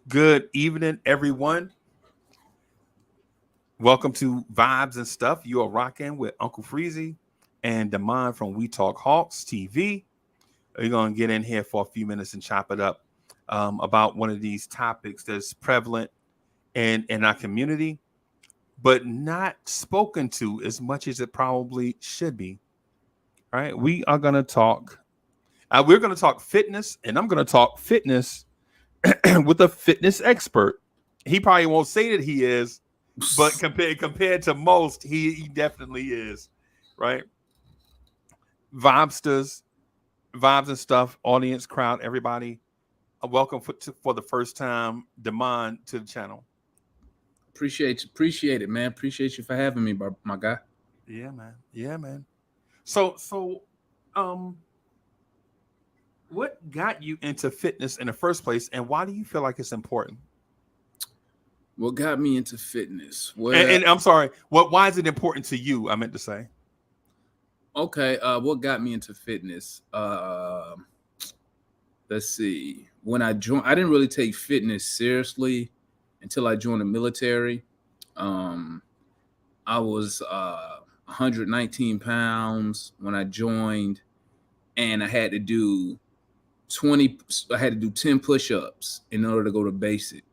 Good evening, everyone. Welcome to Vibes and Stuff. You are rocking with Uncle Freezy and Damon from We Talk Hawks TV. We're going to get in here for a few minutes and chop it up about one of these topics that's prevalent in our community, but not spoken to as much as it probably should be. All right. We are going to talk. We're going to talk fitness, and I'm going to talk fitness with a fitness expert. He probably won't say that he is, but compared to most, he definitely is, right? Vibesters, vibes and stuff, audience, crowd, everybody. Welcome for the first time, Damon, to the channel. Appreciate it, man. Appreciate you for having me, my guy. Yeah, man. Yeah, man. So, what got you into fitness in the first place, and why do you feel like it's important? What got me into fitness? Well, and I'm sorry, why is it important to you? I meant to say. Okay, what got me into fitness? Let's see. When I joined, I didn't really take fitness seriously until I joined the military. I was 119 pounds when I joined, and I had to do 10 push-ups in order to go to basic.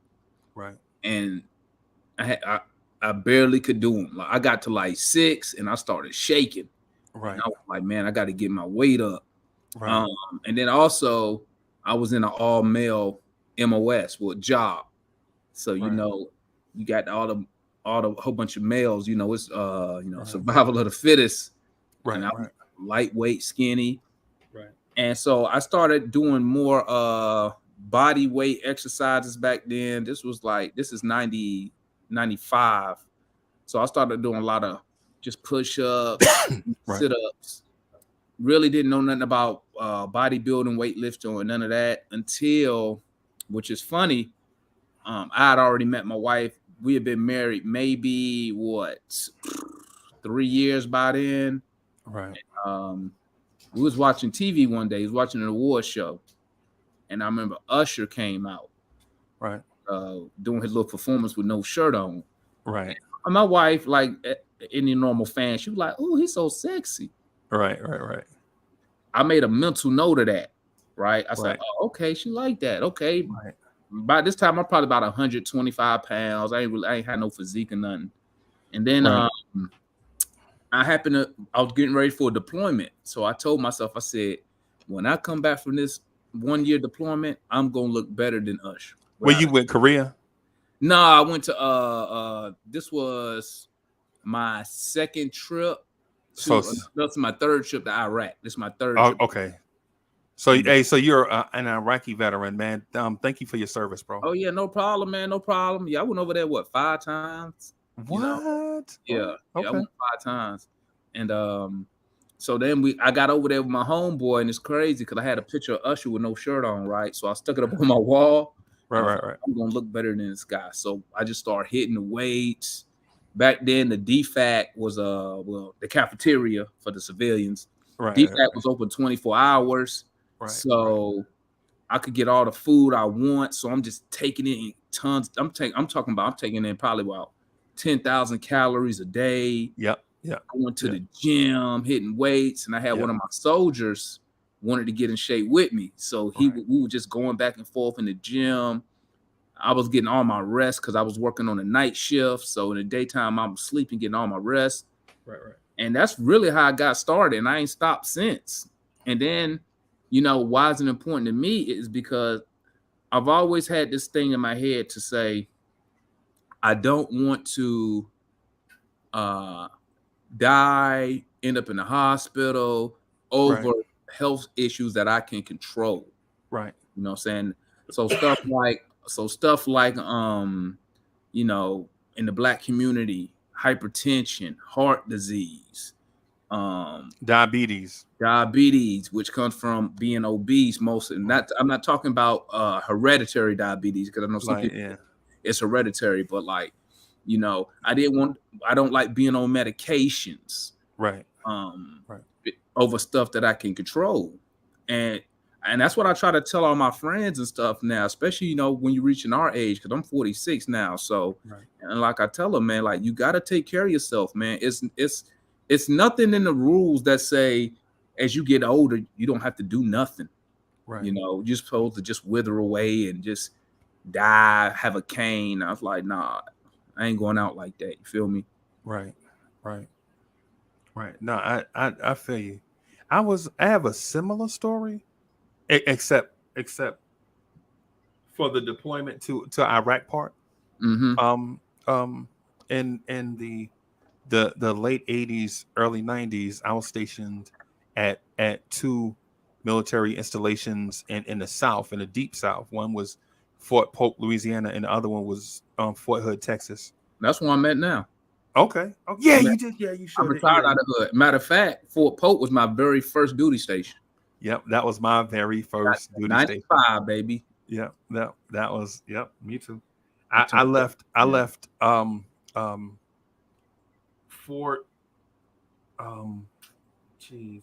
Right. And I barely could do them. Like I got to like 6 and I started shaking. Right. And I was like, man, I got to get my weight up. Right. And then also I was in an all-male MOS job. So, you know, you got all the whole bunch of males, it's survival of the fittest. Right. And I was lightweight, skinny. Right. And so I started doing more body weight exercises back then. This is 95. So I started doing a lot of just push-ups, sit-ups. Really didn't know nothing about bodybuilding, weightlifting, or none of that until, which is funny, I had already met my wife. We had been married maybe 3 years by then. Right. And, we was watching TV one day. He was watching an award show, and I remember Usher came out, right, doing his little performance with no shirt on. Right. And my wife, like any normal fan, she was like, "Oh, he's so sexy." Right. I made a mental note of that. Right. I said, "Oh, okay, she liked that. Okay." Right. By this time, I'm probably about 125 pounds. I ain't had no physique or nothing. And then I was getting ready for a deployment. So I told myself, I said, when I come back from this 1-year deployment, I'm going to look better than Usher. Where you went, Korea? No, I went to, this was my second trip. That's my third trip to Iraq. This is my third trip. Okay. So, hey, so you're an Iraqi veteran, man. Thank you for your service, bro. Oh, yeah, no problem, man. No problem. Yeah, I went over there, 5 times? What? Yeah. Okay. I went 5 times. And so then I got over there with my homeboy, and it's crazy because I had a picture of Usher with no shirt on, right? So I stuck it up on my wall. Right. I'm going to look better than this guy. So I just started hitting the weights. Back then, the DFAC was the cafeteria for the civilians. Right. DFAC was open 24 hours. Right. So I could get all the food I want. So I'm just taking in tons. I'm taking in probably about 10,000 calories a day. Yep. I went to the gym, hitting weights, and I had one of my soldiers wanted to get in shape with me. So we were just going back and forth in the gym. I was getting all my rest because I was working on a night shift. So in the daytime, I was sleeping, getting all my rest. Right. And that's really how I got started. And I ain't stopped since. And then, why is it important to me is because I've always had this thing in my head to say, I don't want to die, end up in the hospital over health issues that I can control. Right. You know what I'm saying? So stuff like in the Black community, hypertension, heart disease, diabetes, which comes from being obese mostly. I'm not talking about hereditary diabetes, because I know some people it's hereditary, but I don't like being on medications. Right. Over stuff that I can control. And And that's what I try to tell all my friends and stuff now, especially, when you're reaching our age, because I'm 46 now. So, Right. and like I tell them, man, like, you got to take care of yourself, man. It's nothing in the rules that say as you get older, you don't have to do nothing. Right. You're supposed to just wither away and just die, have a cane. I was like, nah, I ain't going out like that. You feel me? Right. Right. Right. No, I feel you. I have a similar story, except for the deployment to Iraq part. Mm-hmm. Um um in the late 80s, early 90s, I was stationed at two military installations in the South, in the deep South. One was Fort Polk, Louisiana, and the other one was Fort Hood, Texas. That's where I'm at now. Okay. Oh yeah, I'm, you did. Yeah, you I sure did. retired Yeah. out of Hood. Matter of fact, Fort Polk was my very first duty station. Yep, that was my very first duty station. 95, baby. Yep, that was yep, me too. I I turned left I yeah. left um Fort um jeez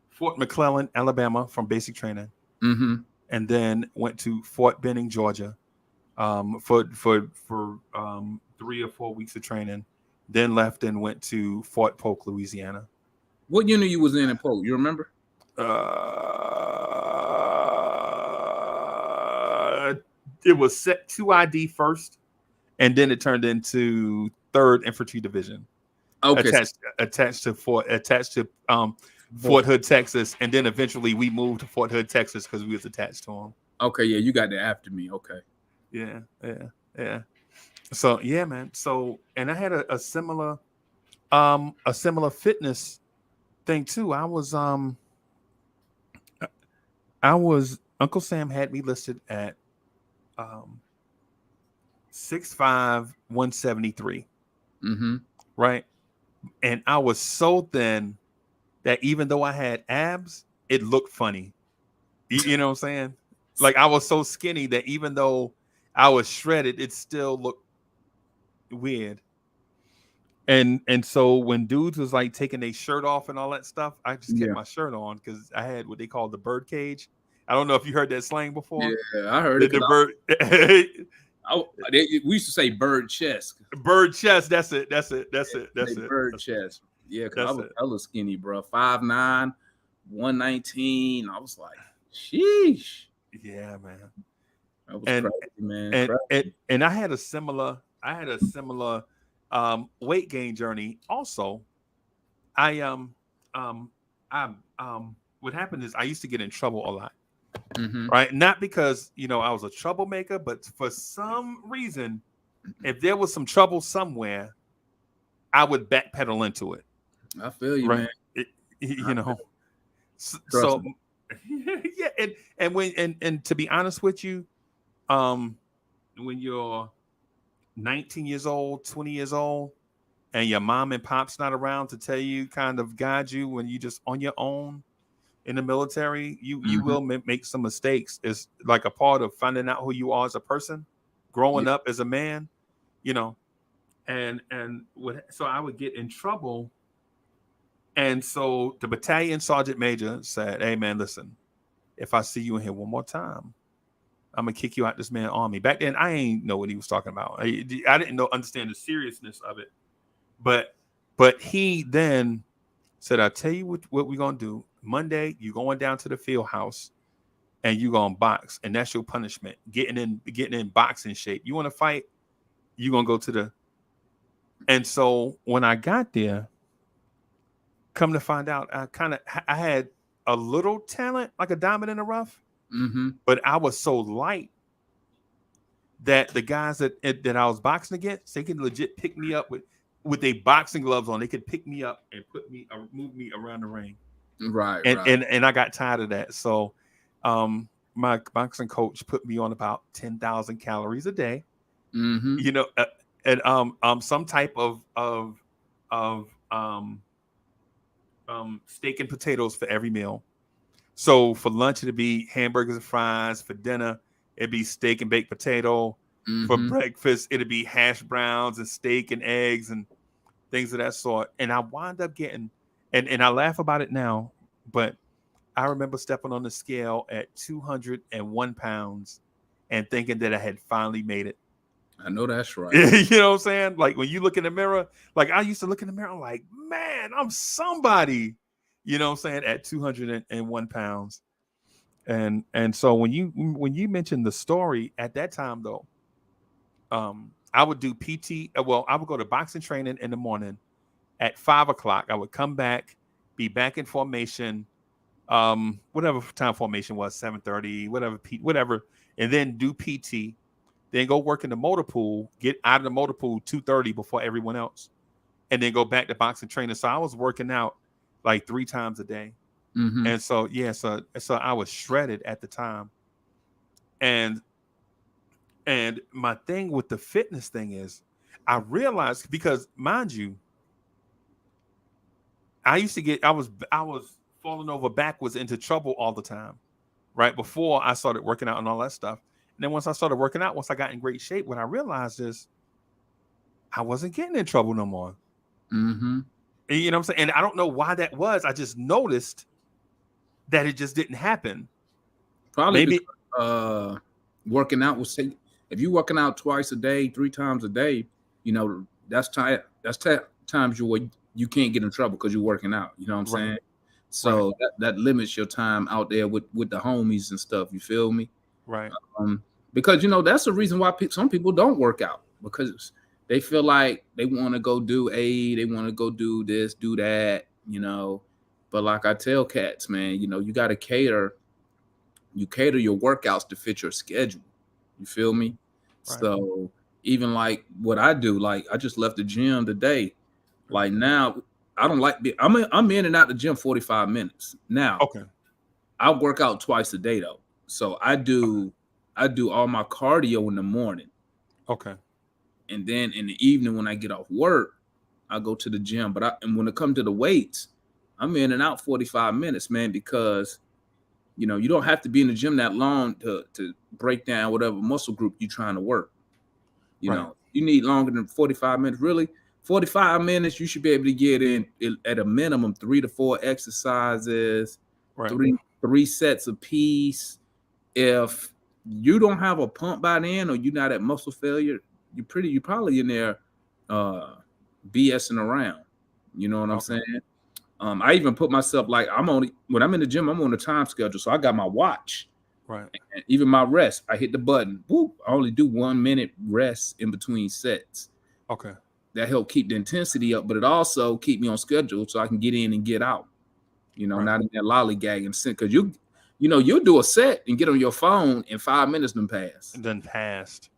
Fort McClellan, Alabama from basic training, Mm-hmm. and then went to Fort Benning, Georgia, for 3 or 4 weeks of training. Then left and went to Fort Polk, Louisiana. What unit you was in Polk? You remember? It was set 2ID first, and then it turned into 3rd Infantry Division, Okay. attached to Fort Hood, Texas, and then eventually we moved to Fort Hood, Texas, because we was attached to them. Okay, yeah, you got that after me. Okay. Yeah. So yeah, man. So, and I had a similar fitness thing too. I was Uncle Sam had me listed at 6'5", 173. Mm-hmm. Right, and I was so thin that even though I had abs, it looked funny. You know what I'm saying? Like, I was so skinny that even though I was shredded, it still looked weird. And so when dudes was like taking their shirt off and all that stuff, I just kept Yeah. my shirt on because I had what they call the bird cage. I don't know if you heard that slang before. Yeah, I heard The, it. the bird We used to say bird chest. bird chest. That's it. Bird chest. Yeah, because I That's was it. hella skinny, bro. 5'9", 119. I was like, sheesh. Yeah, man. That was And crazy, man. and Crazy. and I had a similar weight gain journey also. I what happened is I used to get in trouble a lot. Mm-hmm. Right? Not because, I was a troublemaker, but for some reason, if there was some trouble somewhere, I would backpedal into it. I feel you, Right? man. You know. Trust So me. yeah, and to be honest with you, when you're 19 years old, 20 years old, and your mom and pop's not around to tell you, kind of guide you when you just on your own in the military, you Mm-hmm. will make some mistakes. It's like a part of finding out who you are as a person, growing up as a man, so I would get in trouble. And so the battalion sergeant major said, "Hey man, listen, if I see you in here one more time, I'm gonna kick you out this man army." Back then, I ain't know what he was talking about. I didn't understand the seriousness of it. But he then said, "I'll tell you what we're gonna do. Monday, you're going down to the field house and you're gonna box, and that's your punishment. Getting in boxing shape. You want to fight? You're gonna go to the." And so when I got there, come to find out, I had a little talent, like a diamond in the rough, Mm-hmm. but I was so light that the guys that I was boxing against, they could legit pick me up with their boxing gloves on. They could pick me up and move me around the ring. Right, And right. and I got tired of that. So my boxing coach put me on about 10,000 calories a day. Mm-hmm. And some type of steak and potatoes for every meal. So for lunch it'd be hamburgers and fries. For dinner it'd be steak and baked potato. For Mm-hmm. breakfast it'd be hash browns and steak and eggs and things of that sort. And I wind up getting, and I laugh about it now, but I remember stepping on the scale at 201 pounds and thinking that I had finally made it. I know that's right. You know what I'm saying? Like when you look in the mirror, like I used to look in the mirror, I'm like, man, I'm somebody. You know what I'm saying? At 201 pounds. And so when you mentioned the story at that time though, I would do PT. Well, I would go to boxing training in the morning at 5 o'clock. I would come back, be back in formation, whatever time formation was, 7:30, whatever, and then do PT. Then go work in the motor pool, get out of the motor pool 2:30 before everyone else, and then go back to boxing training. So I was working out like 3 times a day. Mm-hmm. And so yeah, so I was shredded at the time. And my thing with the fitness thing is I realized, because mind you, I was falling over backwards into trouble all the time, right? Before I started working out and all that stuff. And then once I started working out, once I got in great shape, what I realized is I wasn't getting in trouble no more. Mm-hmm. And you know what I'm saying? And I don't know why that was. I just noticed that it just didn't happen. Probably Maybe because working out will say, if you're working out twice a day, 3 times a day, that's times you can't get in trouble because you're working out. You know what I'm saying? So that limits your time out there with the homies and stuff. You feel me? right. Because that's the reason why some people don't work out, because they feel like they want to go do they want to go do this, do that, But like I tell cats, man, you got to cater your workouts to fit your schedule. You feel me? Right. So even like what I do, like I just left the gym today. Like now, I don't like I'm in and out the gym 45 minutes. Now, Okay. I work out twice a day though. So I do all my cardio in the morning. Okay. And then in the evening when I get off work, I go to the gym. And when it comes to the weights, I'm in and out 45 minutes, man, because you don't have to be in the gym that long to break down whatever muscle group you're trying to work. You need longer than 45 minutes. Really, 45 minutes, you should be able to get in at a minimum 3 to 4 exercises, three sets of piece. If you don't have a pump by then, or you're not at muscle failure, you're probably in there BSing around. You know what I'm saying? I even put myself, like, when I'm in the gym, I'm on a time schedule. So I got my watch. Right. And even my rest, I hit the button. Whoop, I only do 1 minute rest in between sets. Okay. That help keep the intensity up, but it also keep me on schedule so I can get in and get out. Not in that lollygagging sense. Because you'll do a set and get on your phone in 5 minutes then pass. And then passed.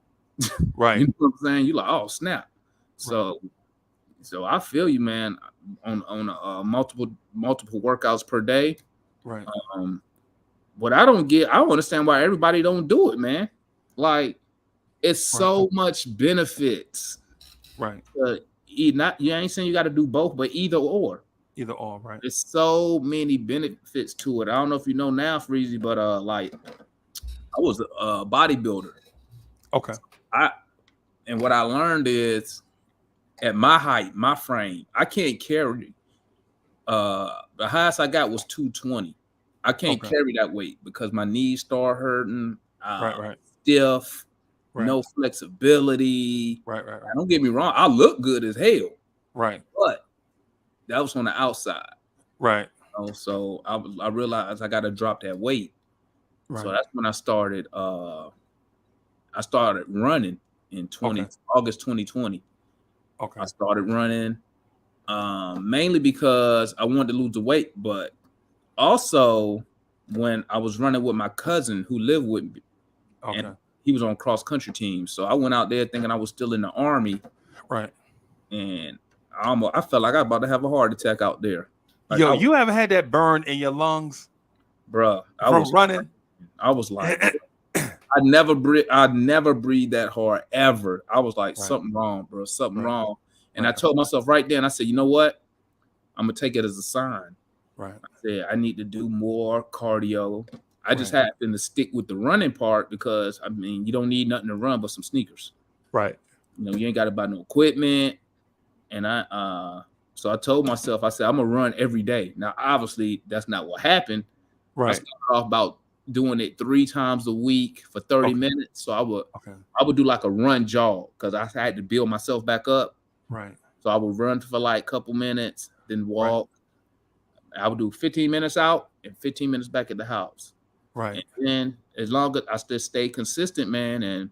Right. You know what I'm saying? You're like, oh snap. So I feel you, man, on multiple workouts per day. Right. What I don't understand why everybody don't do it, man. Like, it's so much benefits. Right. You ain't saying you got to do both, but either or. Either or, right. There's so many benefits to it. I don't know if you know now, Freezy, but like, I was a bodybuilder. Okay. And what I learned is, at my height, my frame, I can't carry. The highest I got was 220. I can't carry that weight because my knees start hurting. Stiff, no flexibility. Right. Don't get me wrong, I look good as hell. Right. But that was on the outside. Right. So I realized I got to drop that weight. Right. So that's when I started. I started running in August 2020. Okay. I started running mainly because I wanted to lose the weight, but also when I was running with my cousin who lived with me, and he was on cross country team. So I went out there thinking I was still in the Army. Right. And I felt like I was about to have a heart attack out there. Like, you ever had that burn in your lungs, bro? From running. I was like, I never breathed that hard ever. I was like, something wrong, bro, something wrong. And I told myself right then, I said, you know what? I'm gonna take it as a sign. Right. I said I need to do more cardio. I just happened to stick with the running part because you don't need nothing to run but some sneakers. Right. You ain't got to buy no equipment. And so I told myself, I said, I'm gonna run every day. Now, obviously, that's not what happened, I Right. started off about doing it 3 times a week for 30 Okay. minutes. So Okay. I would do like a run jog because I had to build myself back up. Right. So I would run for like a couple minutes, then Right. walk. I would do 15 minutes out and 15 minutes back at the house. And Right. then as long as I still stay consistent, man, and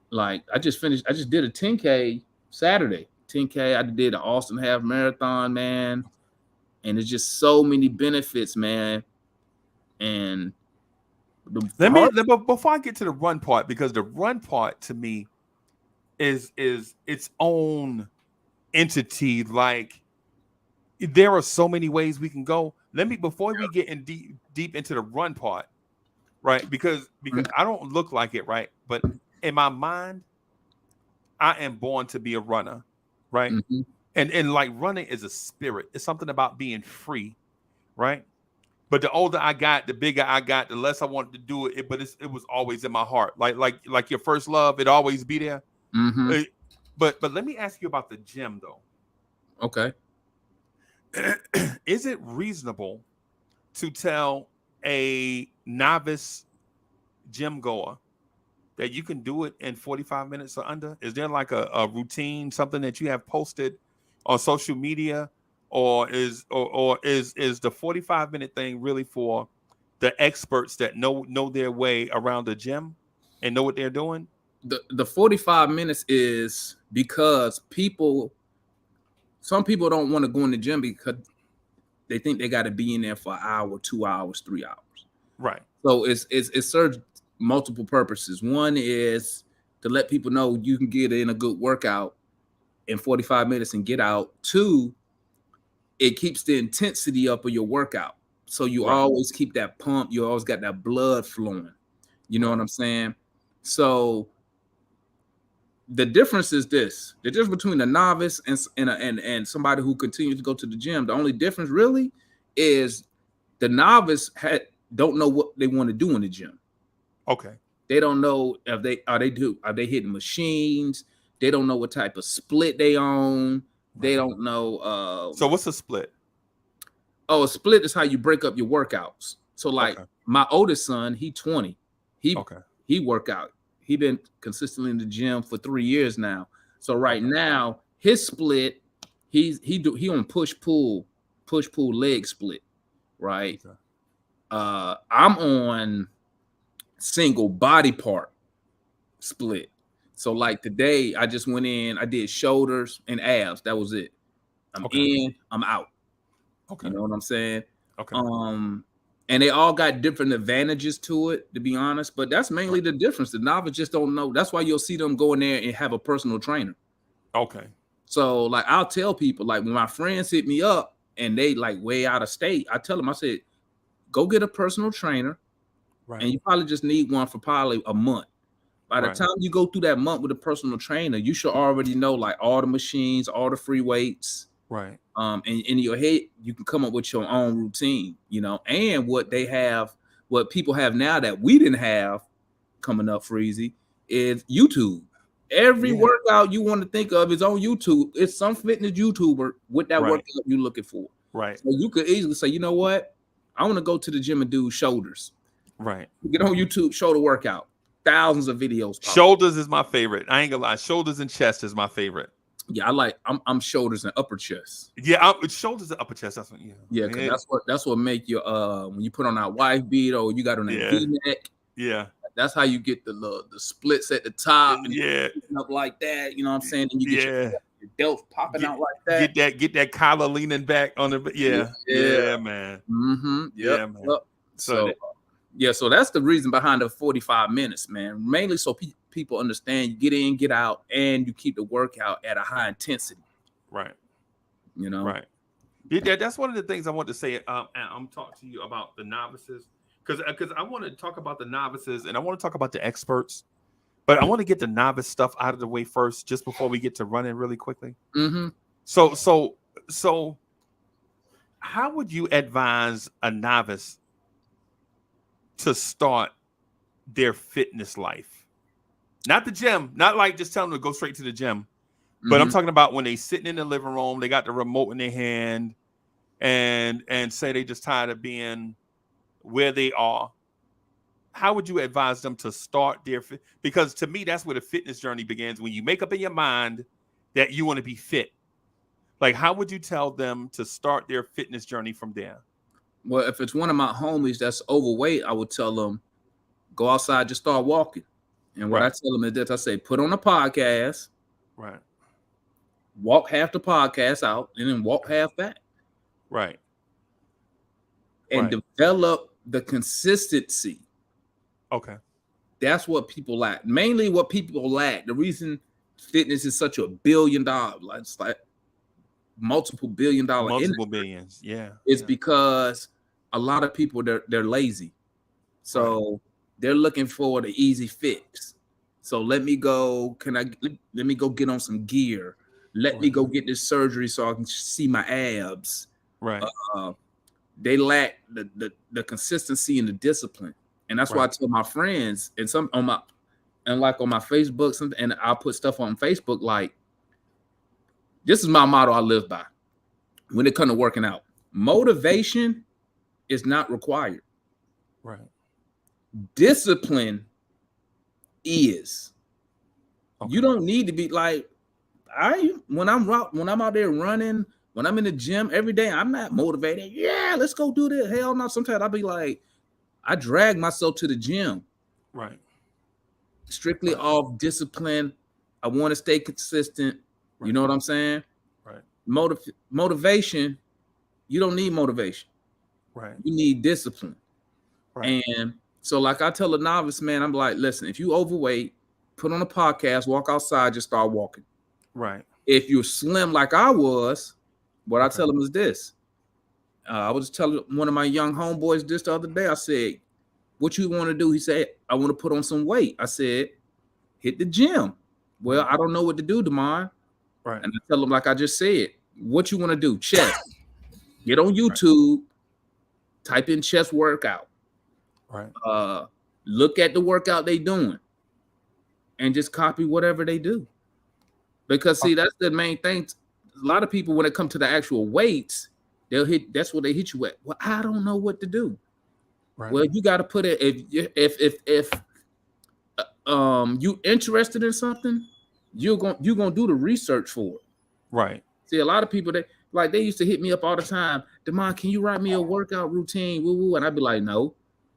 like I just did a 10K Saturday. 10K, I did an Austin half marathon, man. And it's just so many benefits, man. And the hard But before I get to the run part, because the run part to me is its own entity. Like there are so many ways we can go. Let me before we get in deep into the run part, right? Because I don't look like it, right? But in my mind, I am born to be a runner, right? Mhm. And like running is a spirit. It's something about being free, right? But the older I got, the bigger I got, the less I wanted to do it. But it was always in my heart, like your first love. It always be there. Mhm. Uh, but let me ask you about the gym though. Okay. Is it reasonable to tell a novice gym goer that you can do it in 45 minutes or under? Is there like a routine, something that you have posted on social media, or is the 45-minute thing really for the experts that know their way around the gym and know what they're doing? The 45 minutes is because some people don't want to go in the gym because they think they got to be in there for an hour, 2 hours, 3 hours. Right. So it serves multiple purposes. One is to let people know you can get in a good workout in 45 minutes and get out. Two, it keeps the intensity up of your workout. So you Right. always keep that pump. You always got that blood flowing. You know what Right. I'm saying? So the difference is this: the difference between a novice and somebody who continues to go to the gym. The only difference really is the novice don't know what they want to do in the gym. Okay. They don't know if are they hitting machines. They don't know what type of split they own. They Right. don't know. So what's a split? A split is how you break up your workouts. So like Okay. my oldest son, he 20. He Okay. he work out. He been consistently in the gym for 3 years now. So right Okay. now his split, he on push pull leg split, right? Okay. I'm on single body part split. So like today I just went in, I did shoulders and abs. That was it. I'm Okay. in, I'm out. You Okay. know what I'm saying? Okay. And they all got different advantages to it, to be honest. But that's mainly Right. the difference. The novice just don't know. That's why you'll see them go in there and have a personal trainer. Okay. So, like, I'll tell people, like, when my friends hit me up and they like way out of state, I tell them, I said, go get a personal trainer, and Right. you probably just need one for probably a month. By the Right. time you go through that month with a personal trainer, you should already know like all the machines, all the free weights. Right. And in your head, you can come up with your own routine, and what people have now that we didn't have coming up, Freezy, is YouTube. Every Yeah. workout you want to think of is on YouTube. It's some fitness YouTuber with that Right. workout you're looking for. Right. So you could easily say, you know what? I want to go to the gym and do shoulders. Right. Get on YouTube, shoulder workout. Thousands of videos pop up. Shoulders is my favorite. I ain't gonna lie. Shoulders and chest is my favorite. Yeah, I'm shoulders and upper chest. Yeah, it's shoulders and upper chest. That's what. Yeah. Yeah, because that's what make your when you put on that wife beat or you got on that Yeah. V-neck. Yeah. That's how you get the splits at the top and Yeah. up like that. You know what I'm saying? And you get Yeah. your delts popping Get, out like that. get that collar leaning back on the. Yeah. Yeah. Yeah, man. Mm-hmm. Yep. Yeah, man. Yep. So so that's the reason behind the 45 minutes, man. Mainly so people understand you get in, get out, and you keep the workout at a high intensity. Right. You know. Right. Yeah, that's one of the things I want to say. And I'm talking to you about the novices because I want to talk about the novices and I want to talk about the experts, but I want to get the novice stuff out of the way first, just before we get to running really quickly. Mm-hmm. So, how would you advise a novice to start their fitness life? Not the gym, not like just telling them to go straight to the gym, but I'm talking about when they sitting in the living room, they got the remote in their hand, and say they just tired of being where they are, how would you advise them to start their because to me that's where the fitness journey begins, when you make up in your mind that you want to be fit. Like, how would you tell them to start their fitness journey from there? Well, if it's one of my homies that's overweight, I would tell them go outside, just start walking. And what I Right. tell them is this: I say put on a podcast, Right. walk half the podcast out, and then walk half back, Right. and Right. develop the consistency. Okay. That's what people lack. Mainly what people lack. The reason fitness is such a $1 billion, it's like multiple $1 billion Multiple industry, billions. Yeah. is Yeah. because a lot of people they're lazy. So they're looking for the easy fix. So let me go get on some gear. Let me go get this surgery so I can see my abs. Right. They lack the consistency and the discipline. And that's why I tell my friends and on my Facebook, and I'll put stuff on Facebook like, this is my motto I live by when it comes to working out. Motivation is not required. Right. Discipline is. Okay. You don't need to be like when I'm out there running, when I'm in the gym every day, I'm not motivated. Yeah, let's go do this. Hell no. Sometimes I'll be like, I drag myself to the gym. Right. Strictly off discipline. I want to stay consistent. Right. You know what I'm saying? Right. Motivation, you don't need motivation. Right. You need discipline. Right. And so, like I tell a novice, man, I'm like, listen, if you overweight, put on a podcast, walk outside, just start walking. Right. If you're slim like I was, what I tell them is this. I was telling one of my young homeboys this the other day. I said, what you want to do? He said, I want to put on some weight. I said, hit the gym. Well, I don't know what to do, Damon. Right. And I tell him, like I just said, what you want to do? Chest. Get on YouTube, type in chest workout. Right. Look at the workout they doing and just copy whatever they do. Because see, that's the main thing. A lot of people, when it comes to the actual weights, that's what they hit you at. Well, I don't know what to do. Right. Well, you got to put it, if you interested in something, you're gonna do the research for it. Right. See, a lot of people they used to hit me up all the time. Damon, can you write me a workout routine? Woo woo, and I'd be like, no.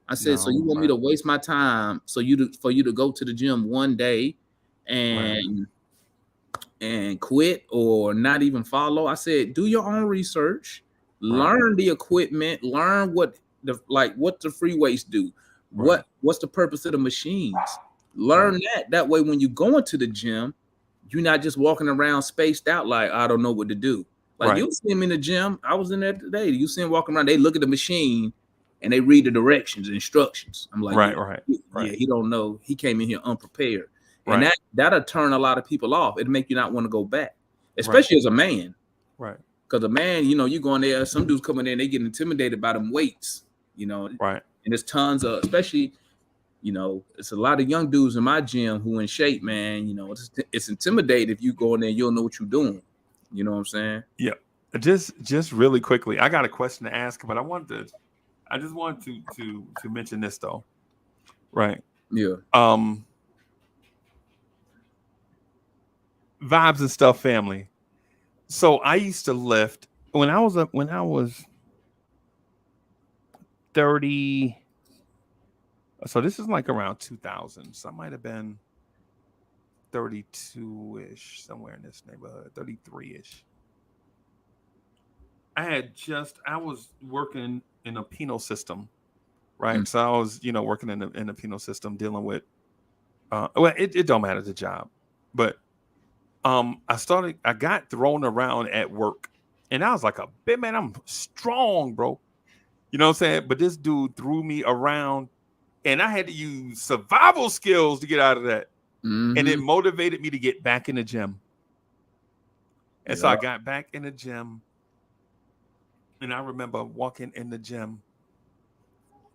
I said, so you want me to waste my time for you to go to the gym one day and quit or not even follow? I said, do your own research, learn the equipment, learn what the free weights do, what's the purpose of the machines. Learn that way when you go into the gym, you're not just walking around spaced out like I don't know what to do. Like you see them in the gym. I was in there today. You see them walking around, they look at the machine and they read the directions, instructions. I'm like, yeah, he don't know. He came in here unprepared. And that'll turn a lot of people off. It'll make you not want to go back, especially as a man. Right. Because a man, you go in there, some dudes coming in, they get intimidated by them weights, Right. And there's tons of, especially, it's a lot of young dudes in my gym who in shape, man. It's intimidating if you go in there, you don't know what you're doing. You know what I'm saying? Yeah. Just really quickly, I got a question to ask, but I just want to mention this though. Right. Yeah. Vibes and Stuff family. So I used to lift when I was 30. So this is like around 2000. So I might have been 32-ish, somewhere in this neighborhood, 33-ish. I was working in a penal system, right? Mm. So I was, working in a penal system, dealing with, it don't matter the job, but I got thrown around at work, and I was like a big man. I'm strong, bro. You know what I'm saying? But this dude threw me around, and I had to use survival skills to get out of that. Mm-hmm. And it motivated me to get back in the gym. And so I got back in the gym, and I remember walking in the gym,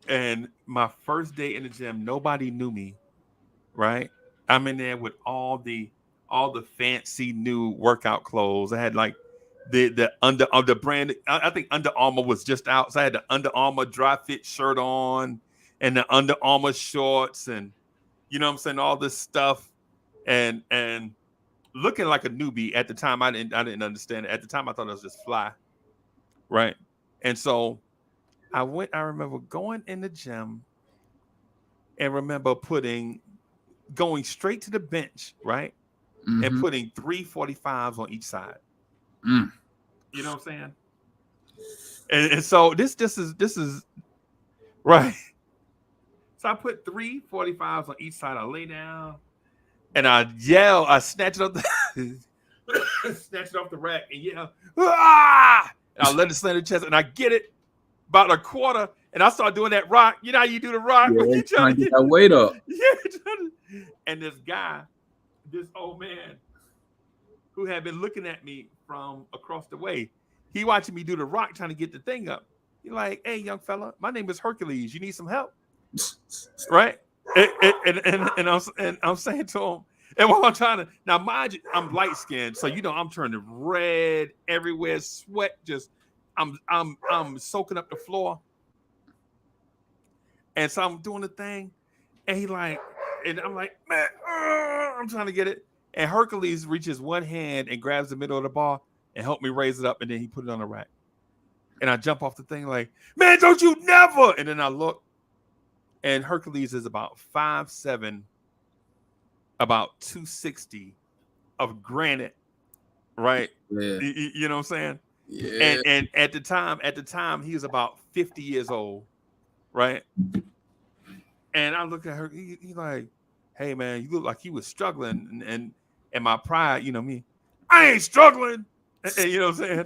and my first day in the gym, nobody knew me, right? I'm in there with all the fancy new workout clothes. I had like the under of the brand. I think Under Armour was just out, so I had the Under Armour dry fit shirt on and the Under Armour shorts, and you know what I'm saying, all this stuff, and looking like a newbie at the time. I didn't understand it at the time. I thought it was just fly, right? And so I remember going in the gym and remember going straight to the bench, right? And putting 3 45s on each side. You know what I'm saying? And so this is right. So I put 3 45s on each side. I lay down and I yell, I snatch it up snatch it off the rack and yell, ah! And I let it slam the chest and I get it about a quarter and I start doing that rock. You know how you do the rock? Yeah, when you trying to get that weight up. Yeah. And this guy, this old man who had been looking at me from across the way, he watching me do the rock trying to get the thing up. He's like, hey, young fella, my name is Hercules. You need some help? Right? And I'm saying to him, and while I'm trying to, now mind you, I'm light skinned, so you know I'm turning red everywhere, sweat just, I'm soaking up the floor. And so I'm doing the thing, and he like, and I'm like, man, I'm trying to get it. And Hercules reaches one hand and grabs the middle of the bar and helped me raise it up, and then he put it on the rack. And I jump off the thing like, man, don't you never. And then I look, and Hercules is about 5'7", about 260 of granite, right? Yeah. You know what I'm saying? Yeah. And at the time, he was about 50 years old, right? And I look at her, he like, hey man, you look like you was struggling, and my pride, you know me, I ain't struggling, and you know what I'm saying?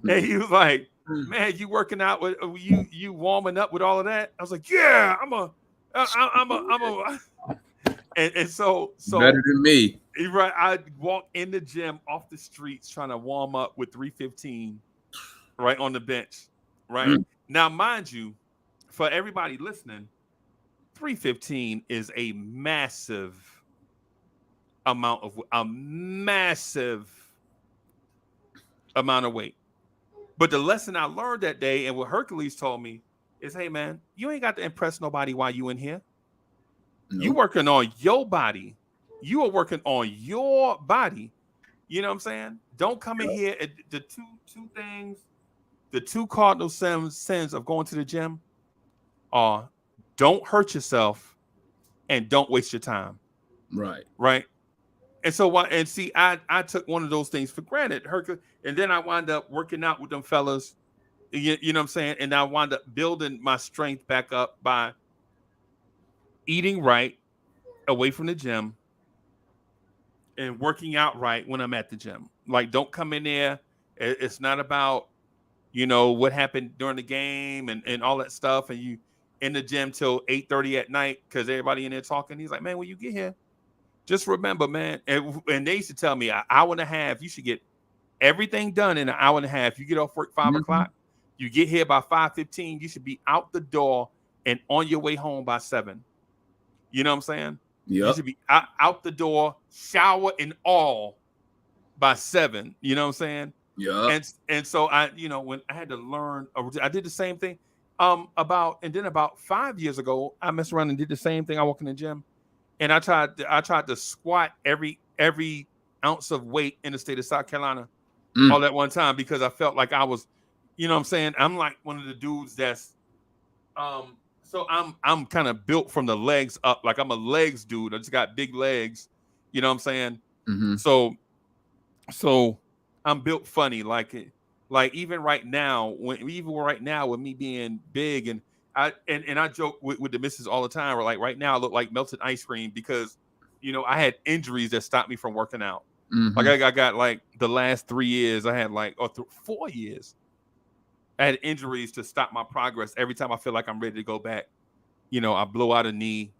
And he was like, man, you working out with you warming up with all of that? I was like, yeah, I'm a and so better than me. Right, I walk in the gym off the streets trying to warm up with 315 right on the bench, right? Now, mind you, for everybody listening, 315 is a massive amount of weight. But the lesson I learned that day and what Hercules told me is, hey man, you ain't got to impress nobody while you in here. Nope. You working on your body. You are working on your body. You know what I'm saying? Don't come in here. The two things, the two cardinal sins of going to the gym are don't hurt yourself and don't waste your time. Right. Right. And so and see, I took one of those things for granted. And then I wound up working out with them fellas. You know what I'm saying? And I wound up building my strength back up by eating right away from the gym and working out right when I'm at the gym. Like, don't come in there. It's not about, you know, what happened during the game and all that stuff. And you in the gym till 8:30 at night because everybody in there talking. He's like, man, when you get here, just remember, man. And they used to tell me an hour and a half, you should get everything done in an hour and a half. You get off work 5 o'clock. You get here by 5:15. You should be out the door and on your way home by 7. You know what I'm saying? Yep. You should be out the door, shower and all by 7. You know what I'm saying? Yeah. And so when I had to learn, I did the same thing. About 5 years ago, I messed around and did the same thing. I walked in the gym, and I tried to squat every ounce of weight in the state of South Carolina all at one time because I felt like I was, you know what I'm saying? I'm like one of the dudes that's so I'm kind of built from the legs up. Like I'm a legs dude. I just got big legs. You know what I'm saying? Mm-hmm. So I'm built funny. Like even right now, with me being big, and I joke with the missus all the time. Or like right now, I look like melted ice cream because I had injuries that stopped me from working out. Mm-hmm. Like I got like the last 3 years, I had 4 years. I had injuries to stop my progress. Every time I feel like I'm ready to go back, I blow out a knee,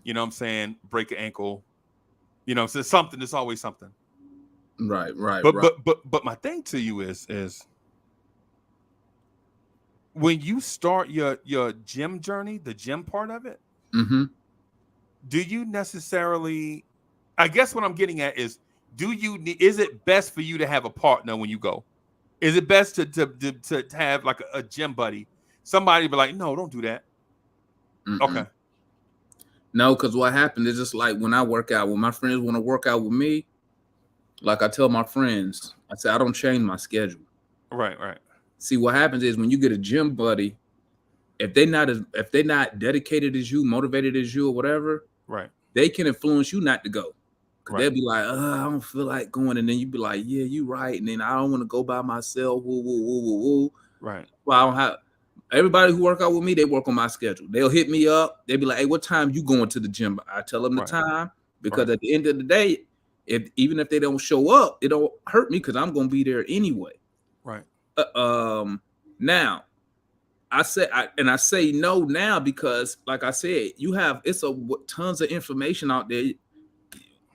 you know what I'm saying? Break an ankle, so something. There's always something. Right. But my thing to you is when you start your gym journey, the gym part of it, mm-hmm. Do you necessarily? I guess what I'm getting at is, is it best for you to have a partner when you go? Is it best to have like a gym buddy? Somebody be like, no, don't do that. Mm-mm. Okay. No, because what happened is just like when I work out, when my friends want to work out with me, like I tell my friends, I say I don't change my schedule. Right, right. See, what happens is when you get a gym buddy, if they're not dedicated as you, motivated as you, or whatever, Right. they can influence you not to go. Cause Right. they'll be like, I don't feel like going, and then you be like, yeah, you right, and then I don't want to go by myself. Woo, woo, woo, woo, woo. Right. Well, I don't have everybody who work out with me, they work on my schedule. They'll hit me up. They'll be like, hey, what time you going to the gym? I tell them the Right. time because Right. at the end of the day, even if they don't show up, it don't hurt me because I'm gonna be there anyway. Right. Now I say no now because, like I said, it's tons of information out there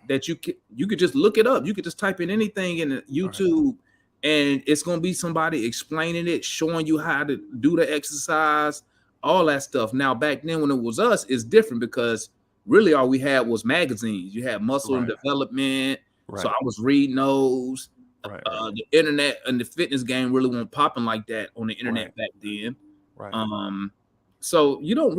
that you could just look it up. You could just type in anything in YouTube, and it's gonna be somebody explaining it, showing you how to do the exercise, all that stuff. Now, back then when it was us, it's different because really all we had was magazines. You had Muscle and Development, so I was reading those. Right. The internet and the fitness game really wasn't popping like that on the internet back then. Right. So you don't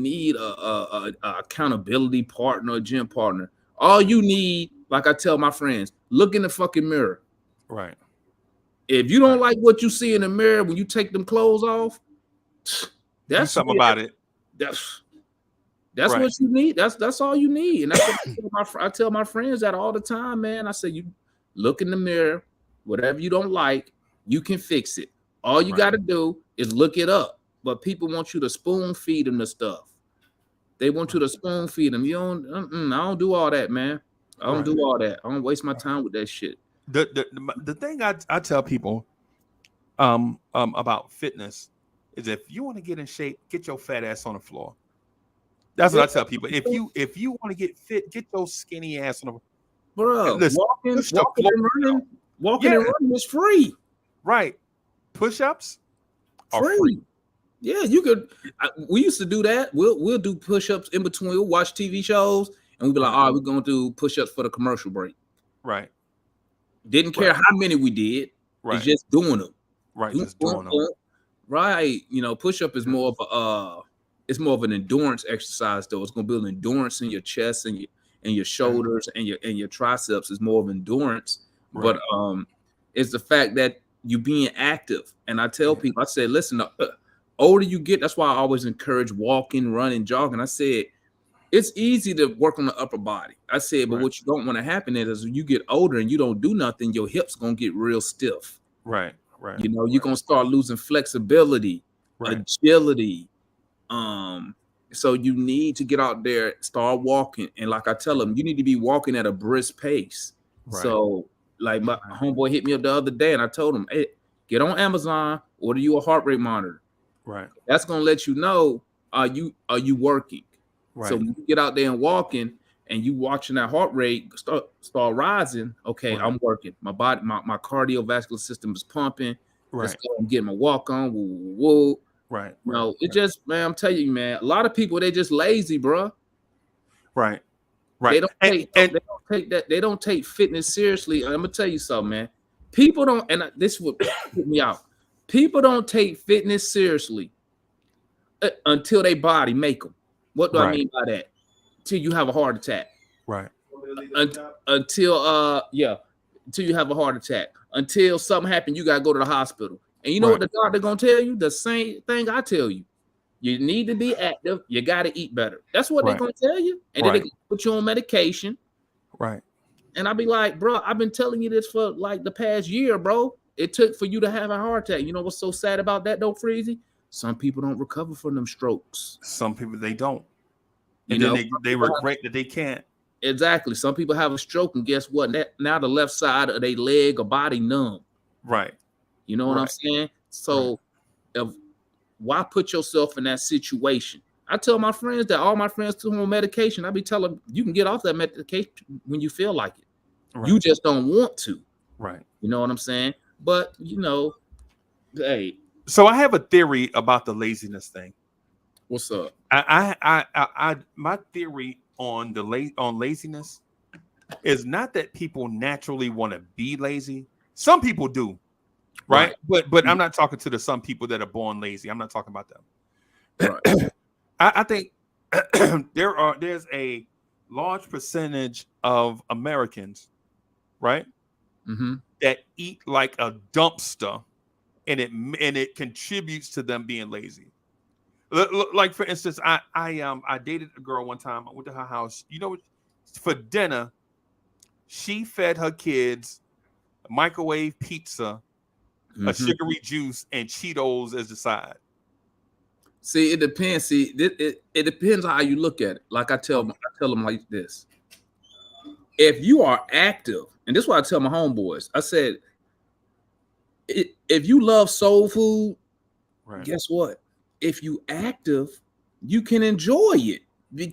need a accountability partner, a gym partner. All you need, like I tell my friends, look in the fucking mirror. Right. If you don't like what you see in the mirror when you take them clothes off, do something about it. That's what you need. That's all you need. And that's what I tell my friends that all the time, man. I say, you look in the mirror, whatever you don't like, you can fix it. All you got to do is look it up. But people want you to spoon feed them the stuff. They want you to spoon feed them. You don't. I don't do all that, man. I don't do all that. I don't waste my time with that shit. The thing I tell people about fitness is if you want to get in shape, get your fat ass on the floor. That's what I tell people. If you want to get fit, get your skinny ass on the floor. Bro, walking and running is free. Right. Push-ups are free. Yeah, you could. We used to do that. We'll do push-ups in between. We'll watch TV shows, and we'll be like, all right, we're going to do push-ups for the commercial break. Right. Didn't care how many we did. Right. It's just doing them. Right. Just doing them. Right. You know, push-up is more of an endurance exercise, though. It's going to build endurance in your chest and your shoulders and your triceps. Is more of endurance. Right. But it's the fact that you being active. And I tell people, I say, listen, older you get, that's why I always encourage walking, running, jogging. I said, it's easy to work on the upper body. I said, but what you don't want to happen is when you get older and you don't do nothing, your hips going to get real stiff. Right, right. You know, you're going to start losing flexibility, agility. So you need to get out there, start walking. And like I tell them, you need to be walking at a brisk pace. Right. So like my homeboy hit me up the other day and I told him, hey, get on Amazon, order you a heart rate monitor. Right. That's going to let you know, are you working? Right. So when you get out there and walking and you watching that heart rate start rising, okay, I'm working. My body, my cardiovascular system is pumping. Right. I'm getting my walk on. Woo, woo, woo. Right. No, it just, man, I'm telling you, man, a lot of people, they just lazy, bro. Right. Right. They don't take fitness seriously. I'm gonna tell you something, man. People don't, and this would put me out. People don't take fitness seriously until they body make them. What do I mean by that? Until you have a heart attack. Right. Until you have a heart attack. Until something happened, you gotta go to the hospital. And you know what the doctor gonna tell you? The same thing I tell you. You need to be active. You gotta eat better. That's what they're gonna tell you. And then they put you on medication. Right. And I'll be like, bro, I've been telling you this for like the past year, bro. It took for you to have a heart attack. You know what's so sad about that, though, Freezy? Some people don't recover from them strokes. Some people, they don't. And then they regret that they can't. Exactly. Some people have a stroke, and guess what? Now the left side of their leg or body numb. Right. You know what I'm saying? So why put yourself in that situation? I tell my friends that all my friends who are on medication, I be telling them, you can get off that medication when you feel like it. Right. You just don't want to. Right. You know what I'm saying? But, you know, hey. So I have a theory about the laziness thing. What's up? My theory on laziness is not that people naturally want to be lazy. Some people do. right? Right. But I'm not talking to the some people that are born lazy. I'm not talking about them. Right. I think there's a large percentage of Americans, right, Mm-hmm. that eat like a dumpster, and it contributes to them being lazy. Like for instance, I dated a girl one time. I went to her house. You know what? For dinner, she fed her kids microwave pizza, a Mm-hmm. sugary juice, and Cheetos as the side. See, it depends. See, it depends on how you look at it. Like Okay. I tell them like this: if you are active, and this is what I tell my homeboys. I said, if you love soul food, Right. guess what? If you active, you can enjoy it